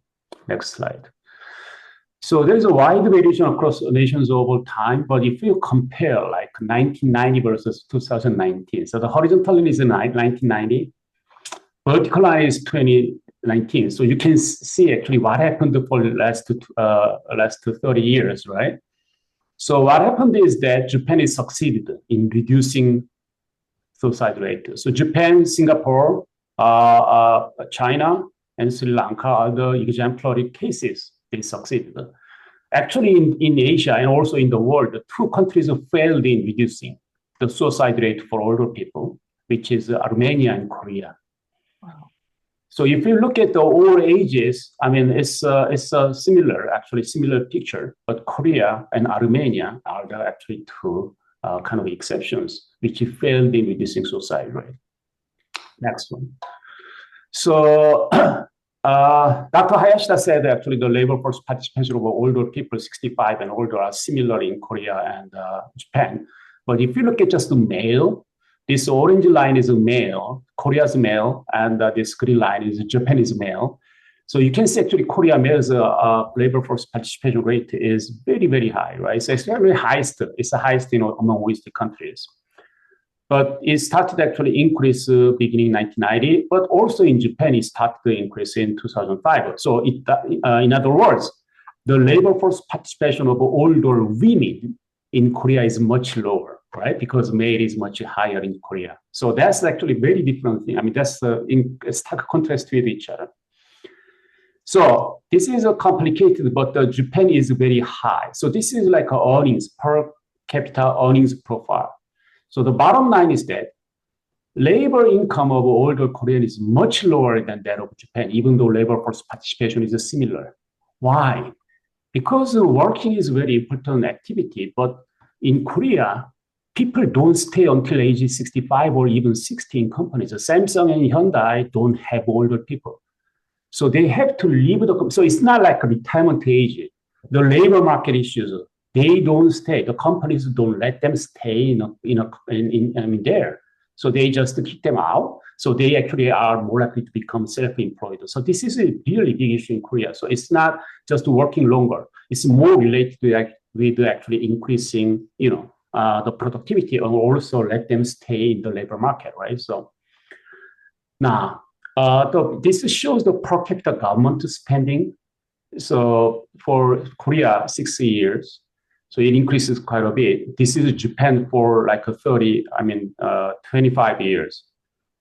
Next slide. So there is a wide variation across nations over time, but if you compare like 1990 versus 2019, so the horizontal line is 1990, vertical line is 2019. So you can see actually what happened for the last 30 years, right? So what happened is that Japan is succeeded in reducing suicide rate. So Japan, Singapore, China, and Sri Lanka are the exemplary cases. They succeeded. Actually, in Asia and also in the world, the two countries have failed in reducing the suicide rate for older people, which is Armenia and Korea. Wow. So if you look at the all ages, I mean, it's a similar picture, but Korea and Armenia are the actually two kind of exceptions, which failed in reducing suicide rate. Next one. So Dr. Hayashida said actually the labor force participation of older people, 65 and older, are similar in Korea and Japan. But if you look at just the male, this orange line is a male, Korea's male, and this green line is Japanese male. So you can see actually Korea male's labor force participation rate is very, very high, right? So it's the highest among OECD countries. But it started to actually increase beginning 1990, but also in Japan, it started to increase in 2005. So in other words, the labor force participation of older women in Korea is much lower, right? Because male is much higher in Korea. So that's actually very different thing. I mean, that's in stark contrast with each other. So this is a complicated, but Japan is very high. So this is like a earnings per capita earnings profile. So the bottom line is that labor income of older Korean is much lower than that of Japan, even though labor force participation is similar. Why? Because working is a very important activity, but in Korea, people don't stay until age 65 or even 60 in companies. Samsung and Hyundai don't have older people. So they have to leave so it's not like a retirement age. The labor market issues, they don't stay. The companies don't let them stay there. So they just kick them out. So they actually are more likely to become self-employed. So this is a really big issue in Korea. So it's not just working longer. It's more related with actually increasing, the productivity and also let them stay in the labor market, right? So now, this shows the per capita government spending. So for Korea, 6 years. So it increases quite a bit. This is Japan for like 25 years.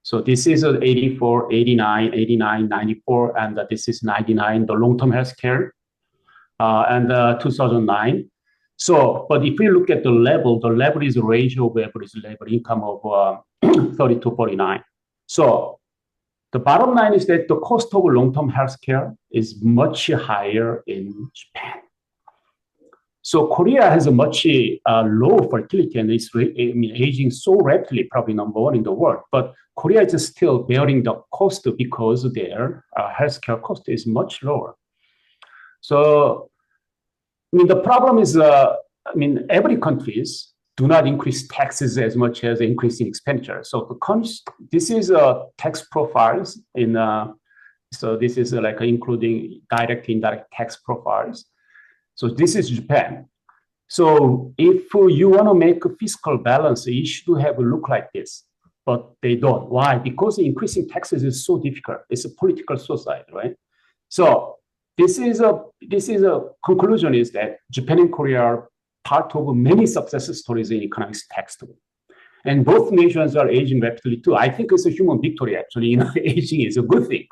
So this is 84, 89, 89, 94, and this is 99, the long-term healthcare, and 2009. So, but if we look at the level is a ratio of average labor income of 30 to 49. So the bottom line is that the cost of long-term healthcare is much higher in Japan. So Korea has a much low fertility and is aging so rapidly, probably number one in the world. But Korea is still bearing the cost because their healthcare cost is much lower. So, the problem is, every countries do not increase taxes as much as increasing expenditure. So this is tax profiles so this is like including direct, indirect tax profiles. So this is Japan. So if you want to make a fiscal balance, you should have a look like this, but they don't. Why? Because increasing taxes is so difficult. It's a political society, right? So this is a conclusion is that Japan and Korea are part of many success stories in economics textbook. And both nations are aging rapidly too. I think it's a human victory, actually. Aging is a good thing.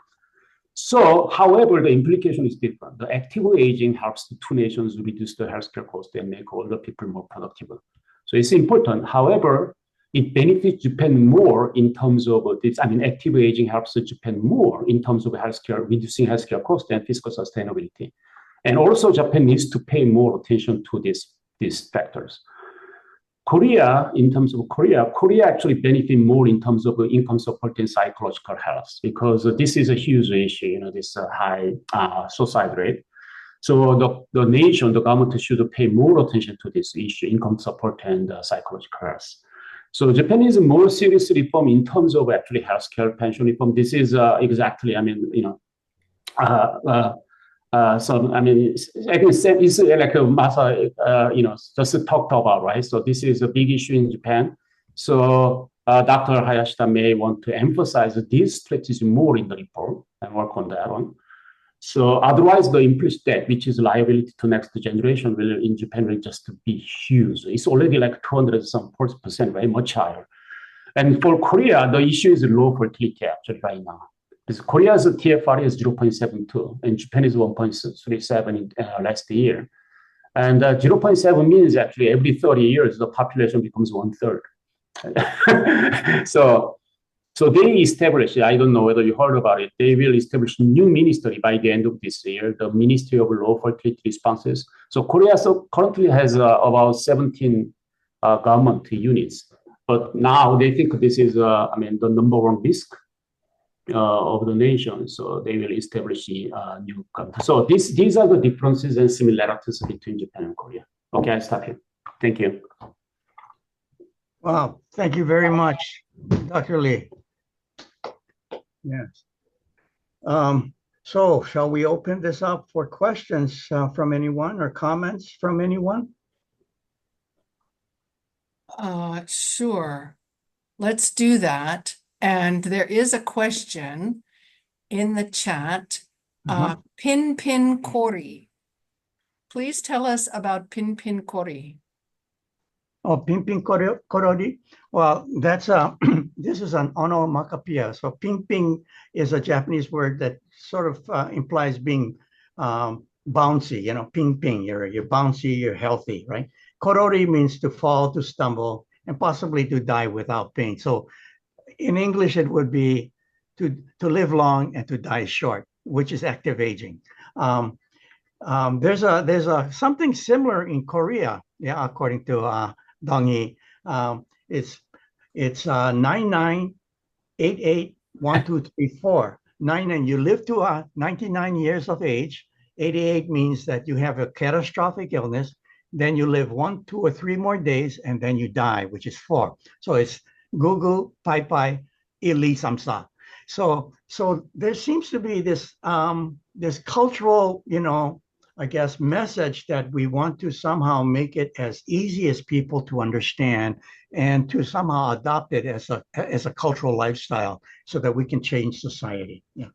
So, however, the implication is different. The active aging helps the two nations reduce the healthcare cost and make older people more productive. So it's important. However, it benefits Japan more in terms of this. I mean, active aging helps Japan more in terms of healthcare, reducing healthcare cost and fiscal sustainability. And also, Japan needs to pay more attention to these factors. Korea, in terms of Korea actually benefit more in terms of income support and psychological health, because this is a huge issue, this high suicide rate. So the nation, the government should pay more attention to this issue, income support and psychological health. So Japan is more serious reform in terms of actually healthcare, pension reform. This is exactly, I mean, so I mean, it's like Masa, just talked about, right? So this is a big issue in Japan. So Dr. Hayashida may want to emphasize this strategy more in the report and work on that one. So otherwise, the implicit debt, which is liability to next generation, will in Japan will just be huge. It's already like 200% right? Much higher. And for Korea, the issue is low fertility actually right now. Because Korea's TFR is 0.72 and Japan is 1.37 last year. And 0.7 means actually every 30 years, the population becomes 1/3. So they established, I don't know whether you heard about it, they will establish a new ministry by the end of this year, the Ministry of Low Fertility Responses. So Korea currently has about 17 government units. But now they think this is, the number one risk of the nation, so they will establish a new country. So these are the differences and similarities between Japan and Korea. Okay, I stop here. Thank you. Wow, thank you very much, Dr. Lee. Yes. So shall we open this up for questions from anyone or comments from anyone? Sure. Let's do that. And there is a question in the chat. Pin Kori. Please tell us about Pin Kori. Oh, Pin Korori. Well, that's this is an onomatopoeia. So ping is a Japanese word that sort of implies being bouncy. Ping. You're bouncy. You're healthy, right? Korori means to fall, to stumble, and possibly to die without pain. So in English, it would be to live long and to die short, which is active aging. There's a something similar in Korea, according to Dong-hee. It's 99881234. 99, you live to 99 years of age. 88 means that you have a catastrophic illness. Then you live 1, 2, or 3 more days, and then you die, which is 4. So it's Gugu Pai Ili Samsa. So there seems to be this this cultural, I guess, message that we want to somehow make it as easy as people to understand and to somehow adopt it as a cultural lifestyle so that we can change society. Yeah.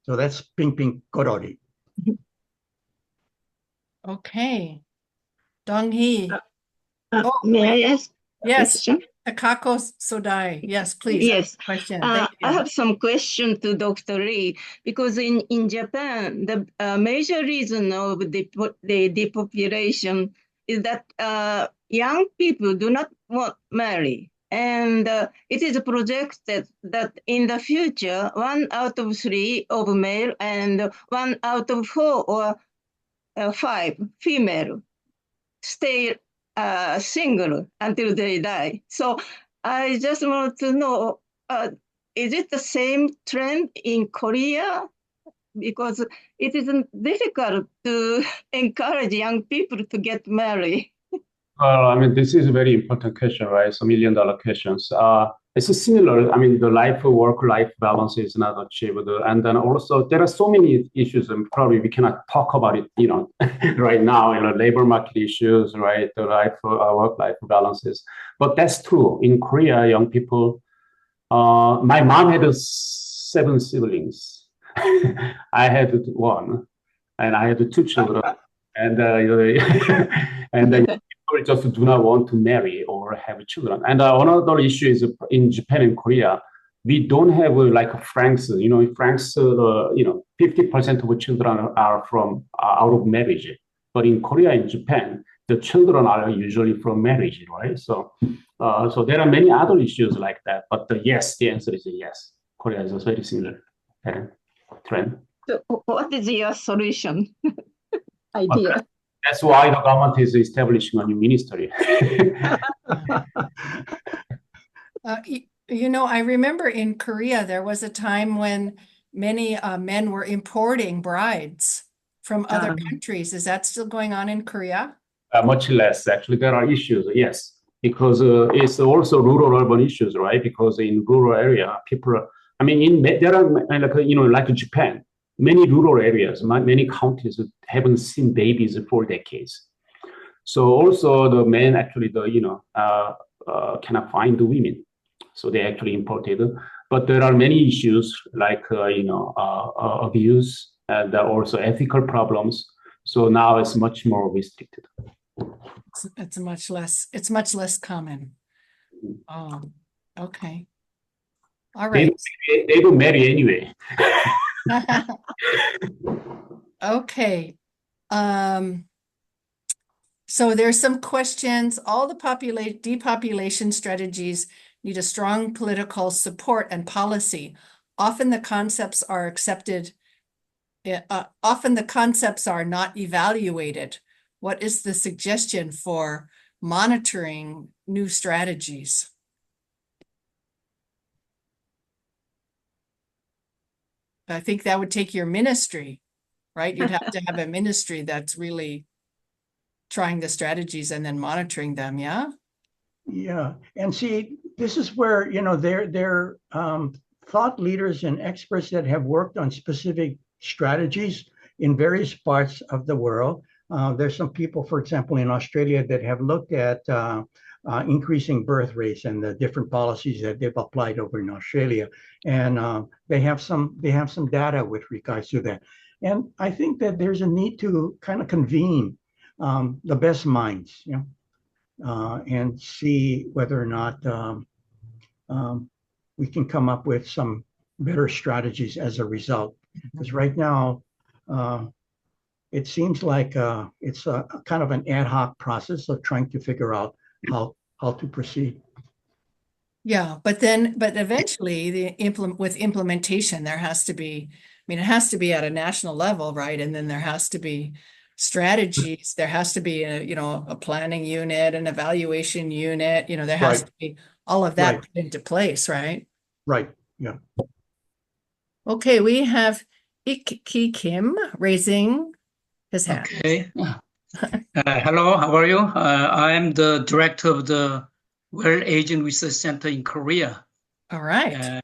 So that's Ping Korori. Okay. Dong-hee. May I ask Yes. question? Takako Sodai. Yes, please. Yes. Question. Thank you. I have some question to Dr. Lee, because in Japan, the major reason of the depopulation is that young people do not want to marry. And it is projected that in the future, 1 out of 3 of male and 1 out of 4 or 5 female stay single until they die. So I just want to know, is it the same trend in Korea? Because it is difficult to encourage young people to get married. This is a very important question, right? It's $1 million questions. It's similar. The work-life balance is not achieved. And then also there are so many issues, and probably we cannot talk about it, right now, labor market issues, right? The work-life balances. But that's true. In Korea, young people, my mom had 7 siblings. I had one, and I had 2 children, and and then people just do not want to marry or have children. And another issue is in Japan and Korea, we don't have like Franks. In France, 50% of children are from out of marriage, but in Korea and Japan, the children are usually from marriage, right? So there are many other issues like that. But yes, the answer is yes. Korea is a very similar trend. So what is your solution idea? That's why the government is establishing a new ministry. I remember in Korea, there was a time when many men were importing brides from other countries. Is that still going on in Korea? Much less, actually. There are issues, yes, because it's also rural-urban issues, right? Because in rural area, there are, like Japan, many rural areas, many counties haven't seen babies for decades. So also the men actually, cannot find the women. So they actually imported. But there are many issues like, abuse and also ethical problems. So now it's much more restricted. It's much less common. Okay. All right. They don't marry anyway. Okay. So there's some questions. All the depopulation strategies need a strong political support and policy. Often the concepts are accepted. Often the concepts are not evaluated. What is the suggestion for monitoring new strategies? I think that would take your ministry, right? You'd have to have a ministry that's really trying the strategies and then monitoring them, yeah? Yeah, and see, this is where, they're thought leaders and experts that have worked on specific strategies in various parts of the world. There's some people, for example, in Australia that have looked at increasing birth rates and the different policies that they've applied over in Australia, and they have some data with regards to that. And I think that there's a need to kind of convene the best minds, and see whether or not we can come up with some better strategies as a result. Because right now, it seems like it's a kind of an ad hoc process of trying to figure out how to proceed. Yeah, but eventually with implementation, there has to be, it has to be at a national level, right? And then there has to be strategies. There has to be a planning unit, an evaluation unit, there has to be all of that put into place, right? Right, yeah. Okay, we have Ik-Ki Kim raising his hand. Okay. Hello, how are you? I am the director of the World Asian Research Center in Korea. All right.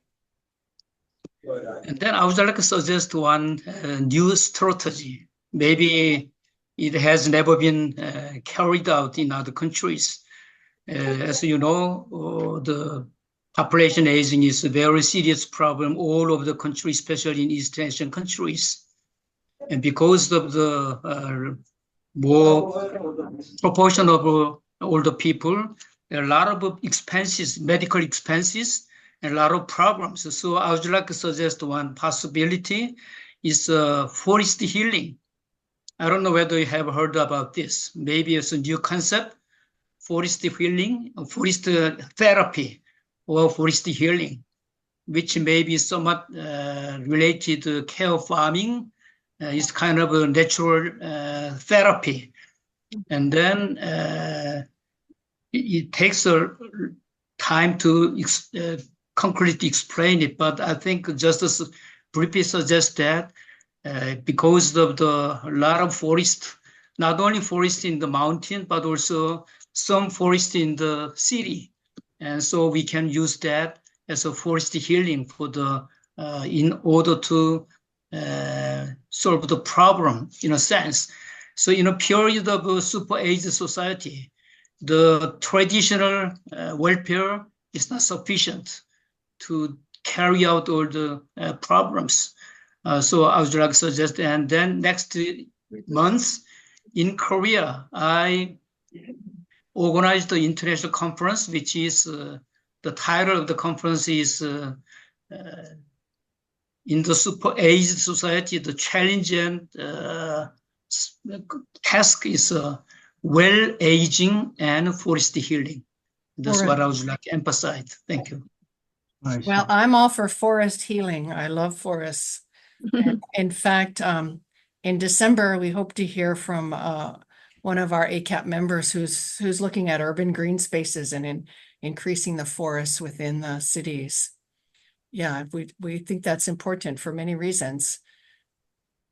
And then I would like to suggest one new strategy. Maybe it has never been carried out in other countries. As you know, the population aging is a very serious problem all over the country, especially in East Asian countries. And because of the more proportion of older people, there are a lot of expenses, medical expenses, and a lot of problems. So I would like to suggest one possibility is forest healing. I don't know whether you have heard about this. Maybe it's a new concept, forest healing, forest therapy, or forest healing, which may be somewhat related to care farming. It's kind of a natural therapy. And then it takes a time to concretely explain it, but I think just as briefly suggest that because of a lot of forest, not only forest in the mountain, but also some forest in the city. And so we can use that as a forest healing for in order to solve the problem in a sense. So in a period of super aged society, the traditional welfare is not sufficient to carry out all the problems. So I would like to suggest, and then next month in Korea, I organized the international conference, which is the title of the conference is in the super aged society, the challenge and task is well aging and forest healing. That's what I would like to emphasize. Thank you. Well, I'm all for forest healing. I love forests. And in fact, in December, we hope to hear from one of our ACAP members who's looking at urban green spaces and increasing the forests within the cities. Yeah, we think that's important for many reasons.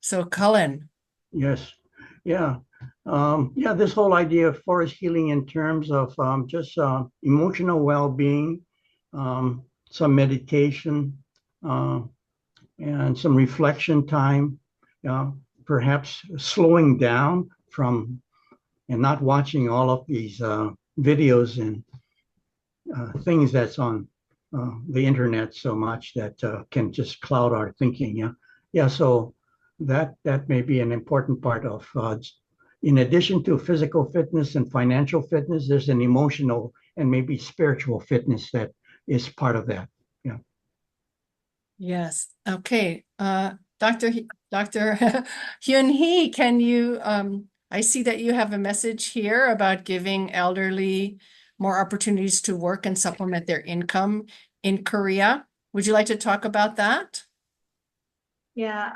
So, Cullen. Yes. Yeah. Yeah, this whole idea of forest healing in terms of just emotional well-being, some meditation, and some reflection time, perhaps slowing down from and not watching all of these videos and things that's on the internet so much that can just cloud our thinking. Yeah. So that may be an important part of, in addition to physical fitness and financial fitness, there's an emotional and maybe spiritual fitness that is part of that. Yeah. Yes. Okay. Dr. Hyun-hee, can you, I see that you have a message here about giving elderly more opportunities to work and supplement their income in Korea. Would you like to talk about that? Yeah,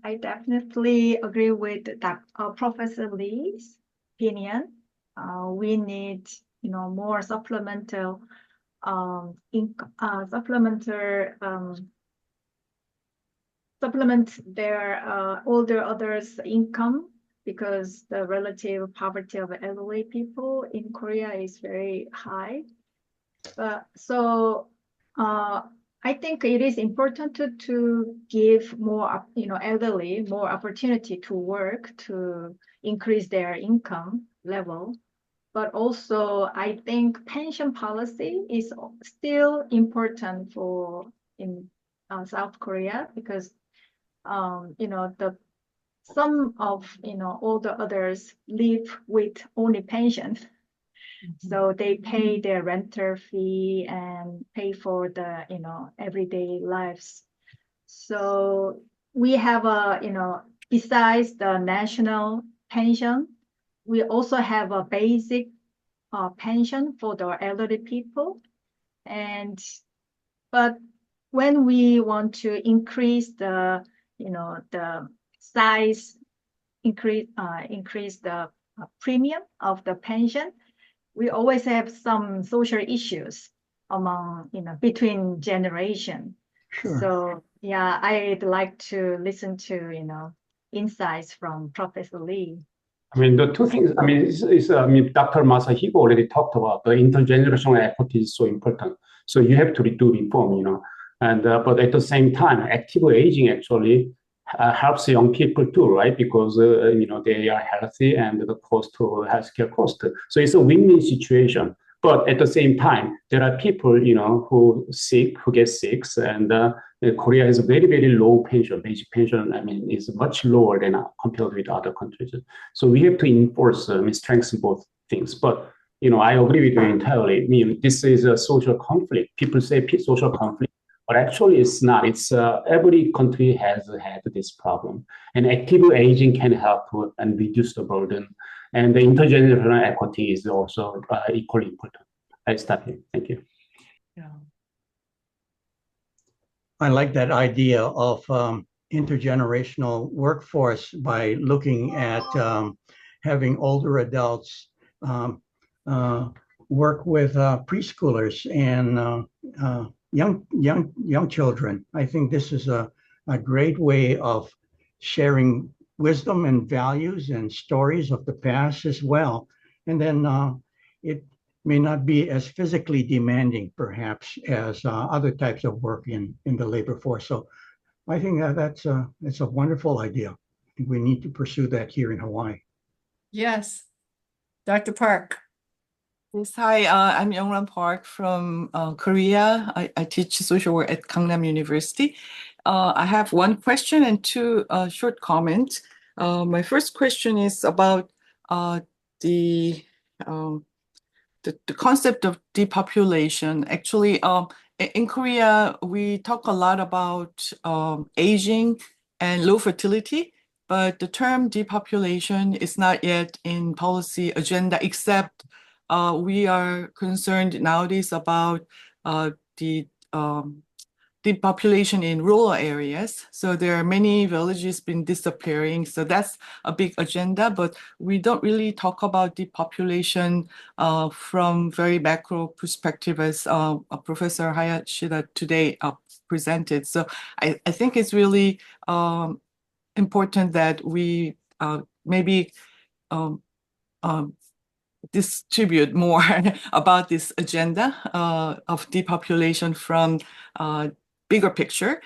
I definitely agree with that, Professor Lee's opinion. We need, more supplement their older others' income, because the relative poverty of elderly people in Korea is very high. So I think it is important to give more, elderly more opportunity to work to increase their income level. But also, I think pension policy is still important in South Korea, because some of all the others live with only pension. So they pay their renter fee and pay for the everyday lives. So we have besides the national pension, we also have a basic pension for the elderly people. But when we want to increase the size, increase the premium of the pension, we always have some social issues among, between generation. Sure. So yeah, I'd like to listen to, insights from Professor Lee. I mean, the two things, Dr. Masa Higo already talked about the intergenerational equity is so important. So you have to do reform, and but at the same time, active aging actually helps young people too, right? Because they are healthy and the cost to healthcare cost. So it's a win-win situation. But at the same time, there are people who get sick, and Korea has a very, very low pension. Basic pension, is much lower than compared with other countries. So we have to enforce, strengthen both things. But I agree with you entirely. This is a social conflict. People say social conflict. But actually, it's not. It's every country has had this problem, and active aging can help and reduce the burden. And the intergenerational equity is also equally important. I stop here. Thank you. Yeah. I like that idea of intergenerational workforce by looking at having older adults work with preschoolers and young children. I think this is a great way of sharing wisdom and values and stories of the past as well. And then it may not be as physically demanding, perhaps, as other types of work in the labor force. So I think that's a wonderful idea. We need to pursue that here in Hawaii. Yes. Dr. Park. Yes, hi, I'm Youngran Park from Korea. I teach social work at Gangnam University. I have one question and two short comments. My first question is about the, um, the concept of depopulation. Actually, in Korea, we talk a lot about aging and low fertility, but the term depopulation is not yet in policy agenda, except we are concerned nowadays about the depopulation in rural areas. So there are many villages been disappearing. So that's a big agenda, but we don't really talk about depopulation from very macro perspective as Professor Hayashida today presented. So I think it's really important that we maybe distribute more about this agenda of depopulation from bigger picture.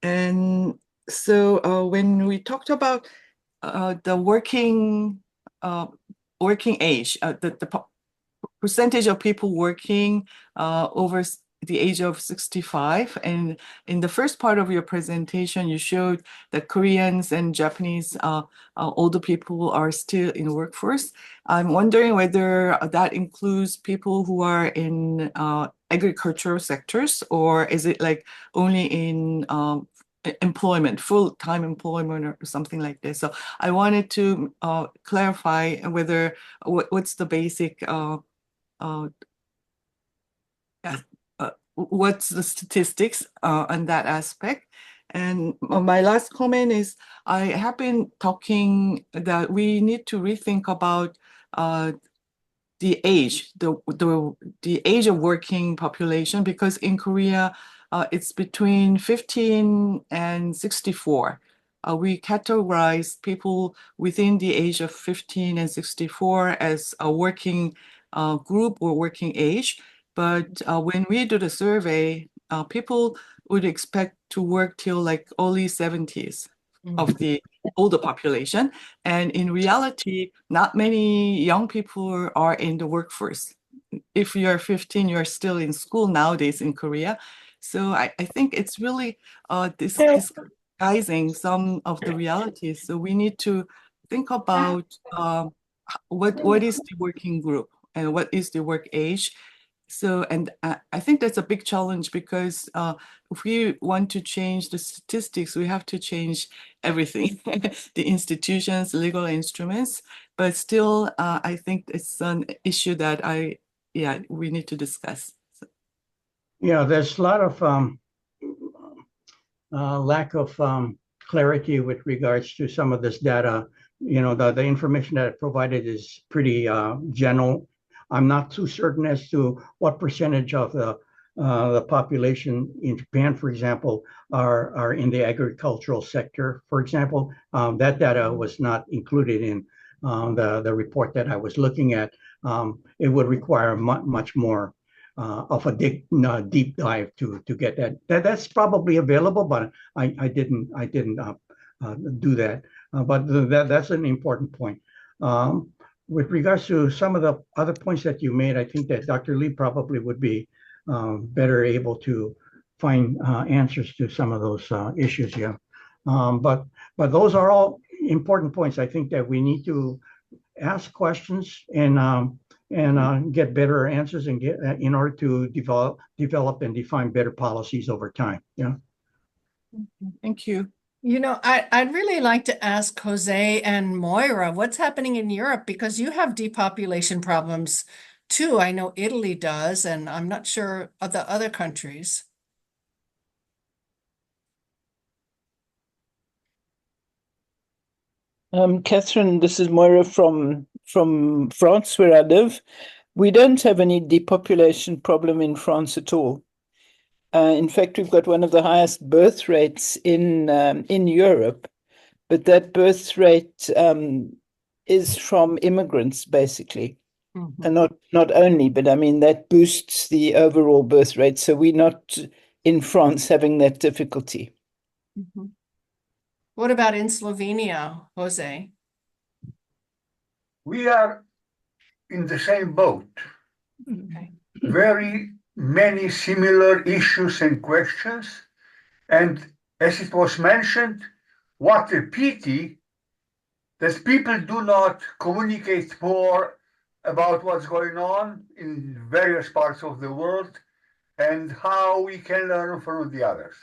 And so when we talked about the working age, the percentage of people working over the age of 65, and in the first part of your presentation, you showed that Koreans and Japanese older people are still in the workforce. I'm wondering whether that includes people who are in agricultural sectors, or is it like only in employment, full-time employment or something like this. So I wanted to clarify whether what's the basic what's the statistics on that aspect. And my last comment is I have been talking that we need to rethink about the age, the age of working population, because in Korea, it's between 15 and 64. We categorize people within the age of 15 and 64 as a working group or working age. But when we do the survey, people would expect to work till like early 70s of the older population. And in reality, not many young people are in the workforce. If you're 15, you're still in school nowadays in Korea. So I think it's really disguising some of the realities. So we need to think about what is the working group and what is the work age. So, and I think that's a big challenge because if we want to change the statistics, we have to change everything, the institutions, legal instruments. But still, I think it's an issue that we need to discuss. So. Yeah, there's a lot of lack of clarity with regards to some of this data. You know, the information that I provided is pretty general. I'm not too certain as to what percentage of the population in Japan, for example, are in the agricultural sector. For example, that data was not included in the report that I was looking at. It would require much more of a deep dive to get that. That's probably available, but I didn't do that. But that's an important point. With regards to some of the other points that you made, I think that Dr. Lee probably would be better able to find answers to some of those issues. Yeah, but those are all important points. I think that we need to ask questions and get better answers and get in order to develop and define better policies over time. Yeah. Thank you. You know, I'd really like to ask Jose and Moira, what's happening in Europe? Because you have depopulation problems too. I know Italy does, and I'm not sure of the other countries. Catherine, this is Moira from France, where I live. We don't have any depopulation problem in France at all. In fact, we've got one of the highest birth rates in Europe, but that birth rate is from immigrants, basically. And not only, but I mean, that boosts the overall birth rate. So we're not in France having that difficulty. What about in Slovenia, Jose? We are in the same boat. Okay. very many similar issues and questions. And as it was mentioned, what a pity that people do not communicate more about what's going on in various parts of the world and how we can learn from the others.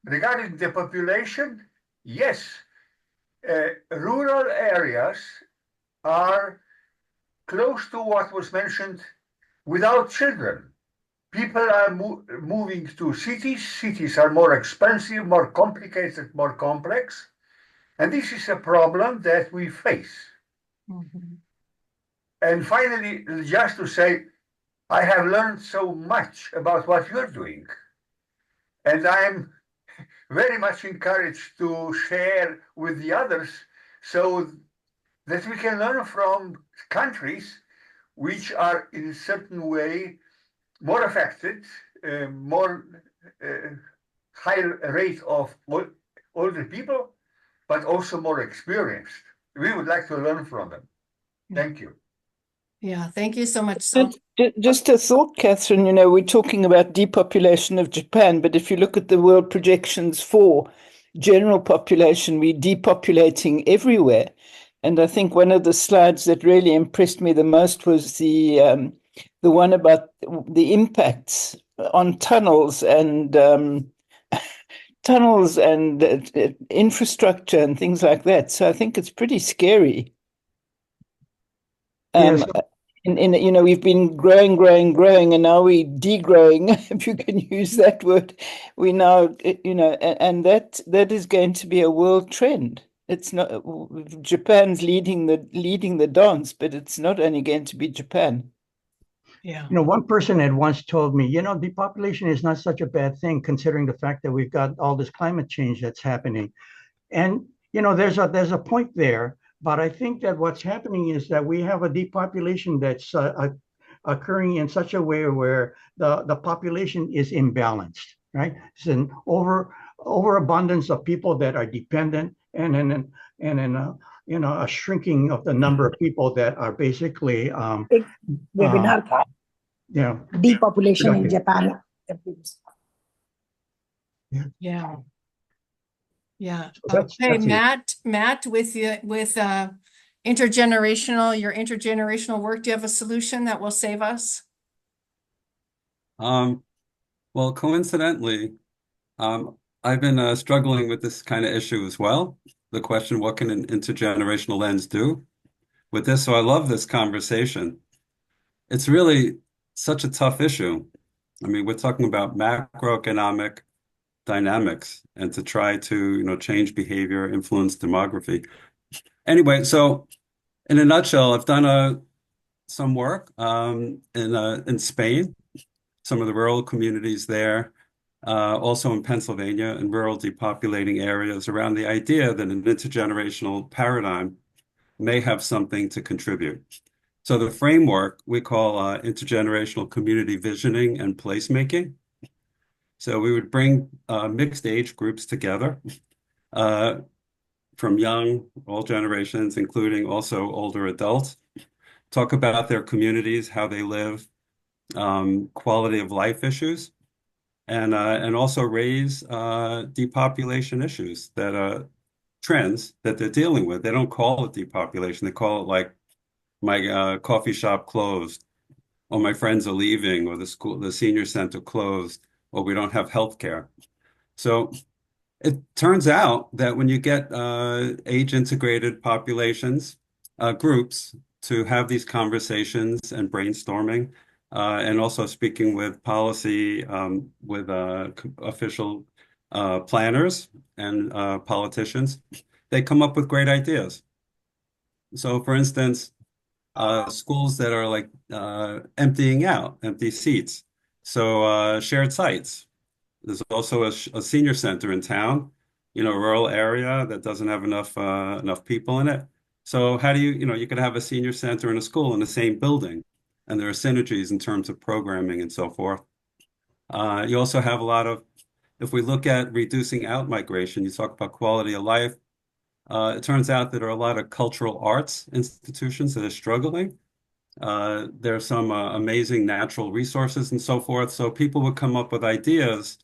Regarding the population, yes, rural areas are close to what was mentioned without children. People are moving to cities. Cities are more expensive, more complicated, more complex. And this is a problem that we face. Mhm. And finally, just to say, I have learned so much about what you're doing. And I'm very much encouraged to share with the others so that we can learn from countries which are in a certain way more affected, more high rate of older people, but also more experienced. We would like to learn from them. Thank you. Yeah, thank you so much. So, Just a thought, Catherine, we're talking about depopulation of Japan, but if you look at the world projections for general population, we're depopulating everywhere. And I think one of the slides that really impressed me the most was the one about the impacts on tunnels and infrastructure and things like that. So I think it's pretty scary. Yes. We've been growing, and now we're degrowing, if you can use that word. We now, and that is going to be a world trend. It's not Japan's leading the dance, but it's not only going to be Japan. yeah. One person had once told me, depopulation is not such a bad thing considering the fact that we've got all this climate change that's happening. And, there's a point there, but I think that what's happening is that we have a depopulation that's occurring in such a way where the population is imbalanced, right? It's an overabundance of people that are dependent and then a shrinking of the number of people that are basically depopulation in productive. Japan. Yeah. Yeah. So that's Okay, it. Matt, with intergenerational work, do you have a solution that will save us? Well, coincidentally, I've been struggling with this kind of issue as well. The question, what can an intergenerational lens do with this? So I love this conversation. It's really such a tough issue. I mean, we're talking about macroeconomic dynamics and to try to, change behavior, influence demography. Anyway, so in a nutshell, I've done some work in Spain, some of the rural communities there, also in Pennsylvania, in rural depopulating areas, around the idea that an intergenerational paradigm may have something to contribute. So the framework we call intergenerational community visioning and placemaking. So we would bring mixed age groups together from young, all generations, including also older adults, talk about their communities, how they live, quality of life issues, and also raise depopulation issues trends that they're dealing with. They don't call it depopulation. They call it like my coffee shop closed, or my friends are leaving, or the senior center closed, or we don't have health care. So it turns out that when you get age-integrated populations, groups, to have these conversations and brainstorming, and also speaking with policy, with official planners and politicians, they come up with great ideas. So, for instance, schools that are like empty seats. So shared sites. There's also a senior center in town, a rural area that doesn't have enough people in it. So how do you could have a senior center and a school in the same building, and there are synergies in terms of programming and so forth. You also have a lot of, if we look at reducing out migration, you talk about quality of life. It turns out that there are a lot of cultural arts institutions that are struggling. There's some amazing natural resources and so forth. So people would come up with ideas.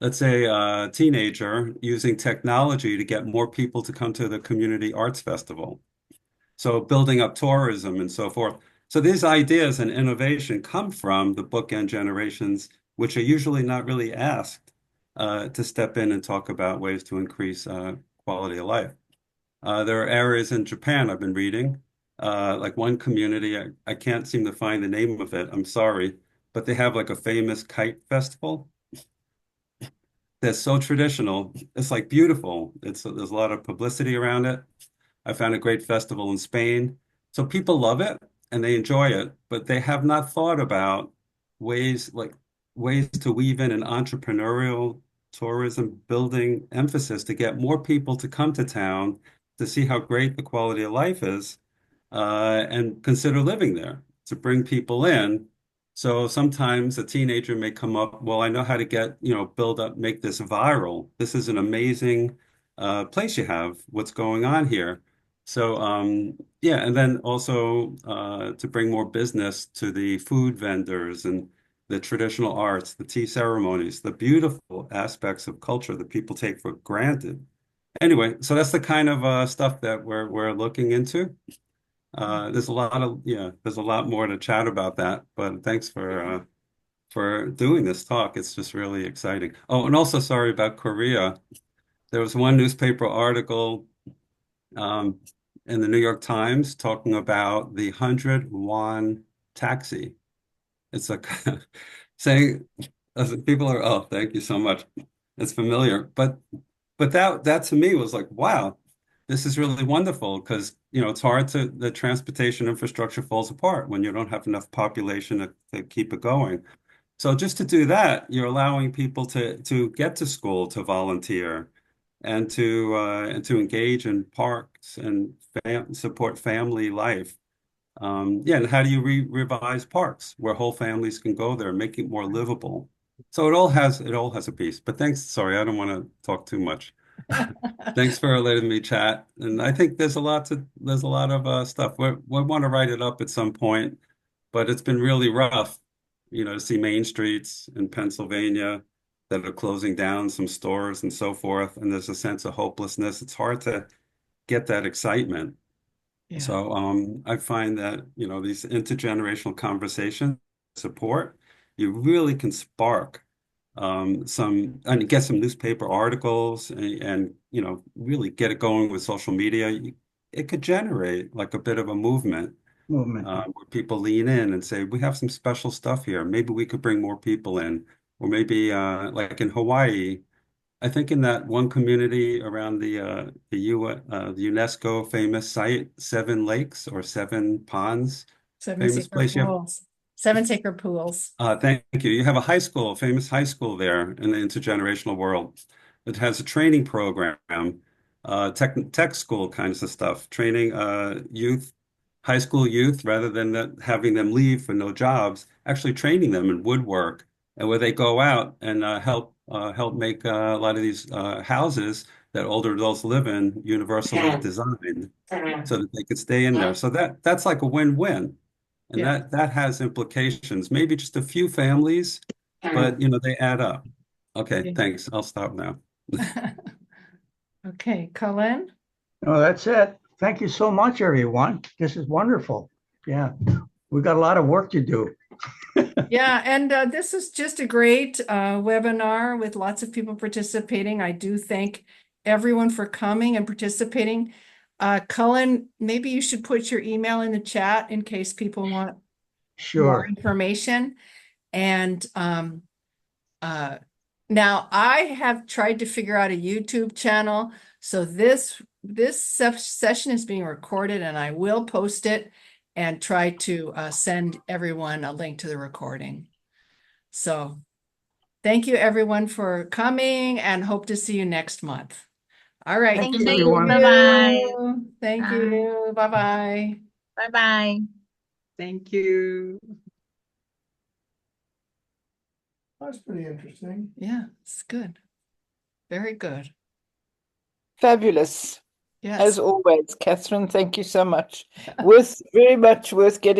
Let's say a teenager using technology to get more people to come to the community arts festival. So building up tourism and so forth. So these ideas and innovation come from the bookend generations, which are usually not really asked to step in and talk about ways to increase quality of life. There are areas in Japan I've been reading, like one community, I can't seem to find the name of it, I'm sorry, but they have like a famous kite festival that's so traditional. It's like beautiful. There's a lot of publicity around it. I found a great festival in Spain. So people love it and they enjoy it, but they have not thought about ways to weave in an entrepreneurial tourism building emphasis to get more people to come to town to see how great the quality of life is, and consider living there, to bring people in. So sometimes a teenager may come up, well, I know how to get, build up, make this viral. This is an amazing place you have. What's going on here? So yeah, and then also to bring more business to the food vendors and the traditional arts, the tea ceremonies, the beautiful aspects of culture that people take for granted. Anyway, so that's the kind of stuff that we're looking into. There's a lot more to chat about that, but thanks for doing this talk. It's just really exciting. Oh, and also sorry about Korea. There was one newspaper article in the New York Times talking about the 100 won taxi. It's like saying people are, oh, thank you so much. It's familiar, but that to me was like, wow, this is really wonderful because it's hard the transportation infrastructure falls apart when you don't have enough population to keep it going. So just to do that, you're allowing people to get to school, to volunteer, and to engage in parks and support family life. Yeah, and how do you revise parks where whole families can go there, make it more livable? So it all has a piece. But thanks. Sorry, I don't want to talk too much. Thanks for letting me chat. And I think there's a lot of stuff. We want to write it up at some point, but it's been really rough, to see main streets in Pennsylvania that are closing down, some stores and so forth. And there's a sense of hopelessness. It's hard to get that excitement. Yeah. So I find that, these intergenerational conversations support, you really can spark and get some newspaper articles and really get it going with social media. It could generate like a bit of a movement where people lean in and say, we have some special stuff here. Maybe we could bring more people in, or maybe like in Hawaii, I think in that one community around the UNESCO famous site, 7 lakes or 7 ponds, famous place. Seven sacred pools. Thank you. You have a high school, famous high school there in the intergenerational world that has a training program, tech school kinds of stuff, training high school youth, rather than having them leave for no jobs, actually training them in woodwork, and where they go out and help make a lot of these houses that older adults live in universally designed so that they could stay in there. So that's like a win-win. And that has implications, maybe just a few families, but they add up. Okay, thanks. I'll stop now. Okay, Cullen. Oh, that's it. Thank you so much, everyone. This is wonderful. Yeah, we've got a lot of work to do. Yeah, and this is just a great webinar with lots of people participating. I do thank everyone for coming and participating. Cullen, maybe you should put your email in the chat in case people want more information. And now I have tried to figure out a YouTube channel. So this session is being recorded and I will post it and try to send everyone a link to the recording. So thank you everyone for coming and hope to see you next month. All right. Thank you, everyone. Bye-bye. Thank you. Bye-bye. Bye-bye. Thank you. That's pretty interesting. Yeah, it's good. Very good. Fabulous. Yes. As always, Catherine, thank you so much. Very much worth getting